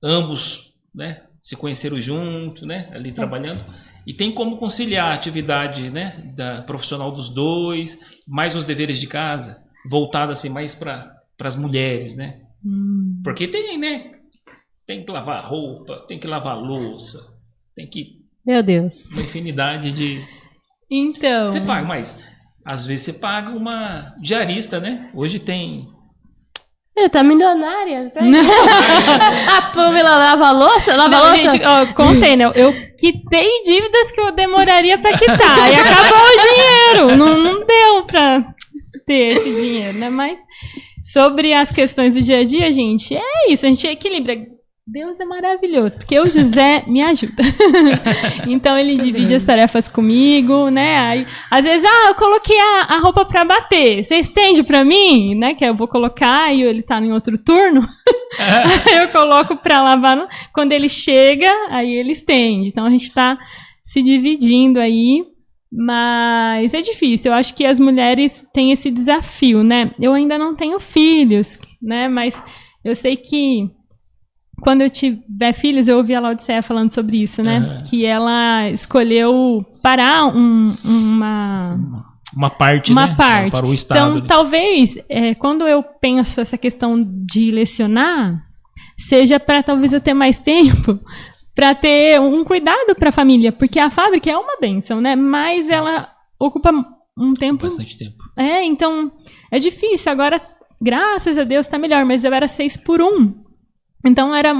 ambos, né, se conheceram junto, né, ali trabalhando, e tem como conciliar a atividade, né, profissional dos dois, mais os deveres de casa, voltada assim mais para as mulheres, né? Porque tem que lavar roupa, tem que lavar louça, tem que... Meu Deus. Uma infinidade de... Então... Você paga, mas às vezes você paga uma diarista, né? Hoje tem... Tá milionária. A Pamela lava louça? Gente, contei, né? Eu quitei dívidas que eu demoraria pra quitar. E acabou o dinheiro. Não deu pra ter esse dinheiro, né? Mas sobre as questões do dia a dia, gente, é isso. A gente equilibra. Deus é maravilhoso, porque o José me ajuda. Então, ele divide as tarefas comigo, né? Aí, às vezes, eu coloquei a roupa pra bater. Você estende pra mim? Né? Que eu vou colocar e ele tá em outro turno. Aí eu coloco pra lavar. Quando ele chega, aí ele estende. Então, a gente tá se dividindo aí. Mas é difícil. Eu acho que as mulheres têm esse desafio, né? Eu ainda não tenho filhos, né? Mas eu sei que quando eu tiver filhos, eu ouvi a Laodiceia falando sobre isso, né? Que ela escolheu parar uma parte, uma né? parte. Para o Estado. Então, talvez, quando eu penso essa questão de lecionar, seja para talvez eu ter mais tempo para ter um cuidado para a família, porque a fábrica é uma bênção, né? Mas ela ocupa um tempo... Bastante tempo. Então, é difícil. Agora, graças a Deus, está melhor, mas eu era 6x1. Então, era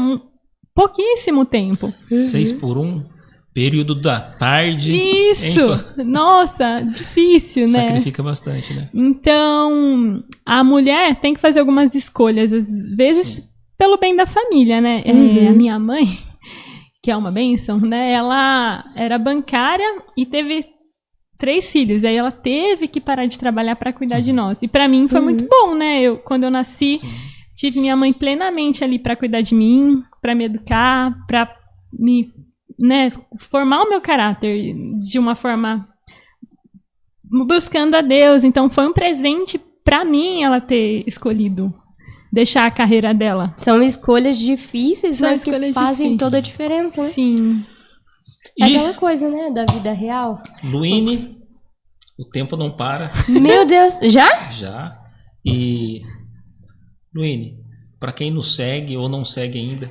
pouquíssimo tempo. 6x1. Período da tarde. Isso! Nossa, difícil, né? Sacrifica bastante, né? Então, a mulher tem que fazer algumas escolhas, às vezes, Sim. pelo bem da família, né? A minha mãe, que é uma bênção, né? Ela era bancária e teve 3 filhos. Aí ela teve que parar de trabalhar para cuidar de nós. E para mim foi muito bom, né? Quando eu nasci, Sim. tive minha mãe plenamente ali para cuidar de mim, para me educar, para me, né, formar o meu caráter de uma forma buscando a Deus. Então foi um presente para mim ela ter escolhido deixar a carreira dela. São escolhas difíceis, São mas que escolhas fazem difíceis. toda a diferença, né? Sim. É E, aquela coisa, né, da vida real. Luíne, o tempo não para. Meu Deus, já? Já. E, Luíne, para quem nos segue ou não segue ainda,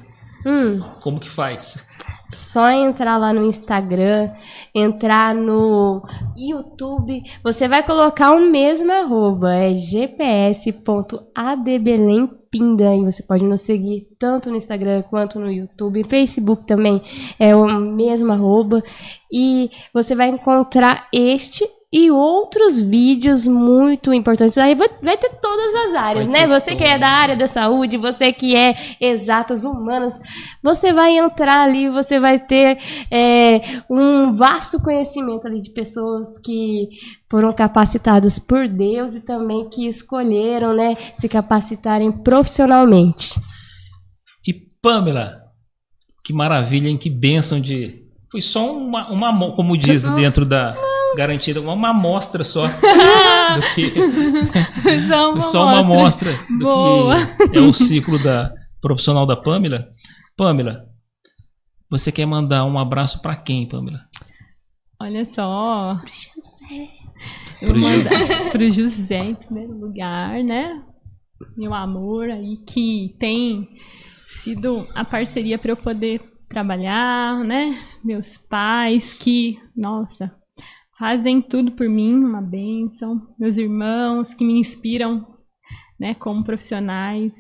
como que faz? Só entrar lá no Instagram, entrar no YouTube, você vai colocar o mesmo @, é gps.adbelempinda, e você pode nos seguir tanto no Instagram quanto no YouTube, Facebook também é o mesmo @, e você vai encontrar este e outros vídeos muito importantes. Aí vai ter todas as áreas, Vai né? ter Você que é da área da saúde, você que é exatas humanas, você vai entrar ali, você vai ter um vasto conhecimento ali de pessoas que foram capacitadas por Deus e também que escolheram, né, se capacitarem profissionalmente. E Pamela, que maravilha, hein? Que bênção de... Foi só uma como diz dentro da garantida, uma amostra só do que... Só uma amostra do Boa. que é o ciclo profissional da Pamela. Pamela, você quer mandar um abraço para quem, Pamela? Olha só. Pro José. Pro José, em primeiro lugar, né? Meu amor aí, que tem sido a parceria para eu poder trabalhar, né? Meus pais que, nossa, fazem tudo por mim, uma bênção. Meus irmãos que me inspiram, né, como profissionais.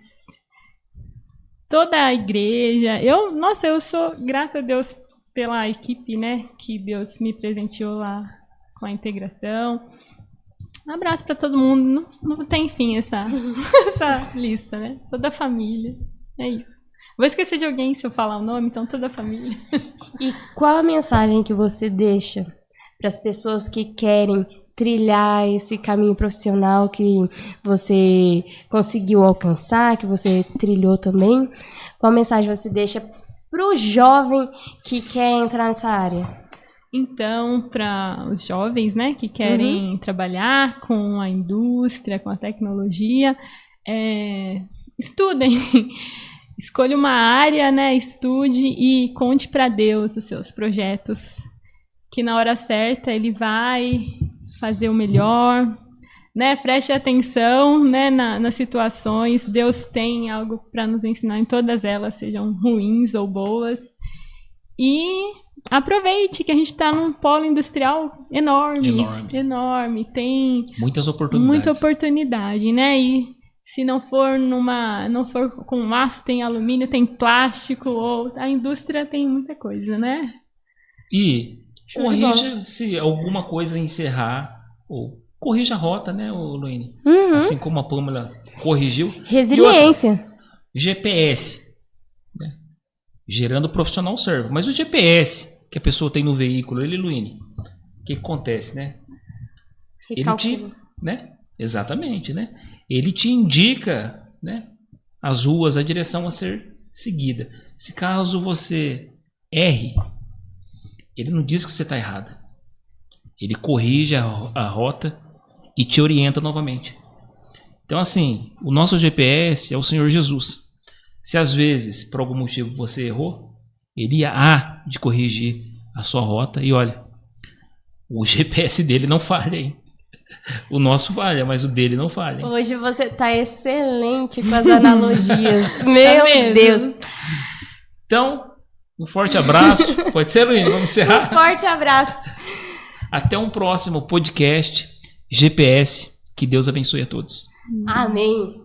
Toda a igreja. Eu sou grata a Deus pela equipe, né, que Deus me presenteou lá com a integração. Um abraço para todo mundo. Não tem fim essa lista, né? Toda a família. É isso. Vou esquecer de alguém se eu falar o nome, então toda a família. E qual a mensagem que você deixa para as pessoas que querem trilhar esse caminho profissional que você conseguiu alcançar, que você trilhou também? Qual mensagem você deixa para o jovem que quer entrar nessa área? Então, para os jovens, né, que querem trabalhar com a indústria, com a tecnologia, estudem. Escolha uma área, né, estude e conte para Deus os seus projetos, que na hora certa Ele vai fazer o melhor, né? Preste atenção, né, nas situações. Deus tem algo para nos ensinar em todas elas, sejam ruins ou boas. E aproveite que a gente está num polo industrial enorme. Tem muitas oportunidades. Muita oportunidade, né? E se não for com aço, tem alumínio, tem plástico, ou a indústria tem muita coisa, né? E corrija se alguma coisa encerrar, ou corrija a rota, né, Luíne? Assim como a Pamela corrigiu. Resiliência. GPS, né? Gerando profissional servo. Mas o GPS que a pessoa tem no veículo, Luíne, o que acontece, né? Ele te, né? Exatamente, né? Ele te indica, né, as ruas, a direção a ser seguida. Se caso você erre, ele não diz que você está errado. Ele corrige a rota e te orienta novamente. Então, assim, o nosso GPS é o Senhor Jesus. Se às vezes, por algum motivo, você errou, ele há de corrigir a sua rota. E olha, o GPS dele não falha, hein? O nosso falha, mas o dele não falha, hein? Hoje você está excelente com as analogias. Meu Deus. Então, um forte abraço. Pode ser, Luíne? Vamos encerrar? Um forte abraço. Até um próximo podcast GPS. Que Deus abençoe a todos. Amém.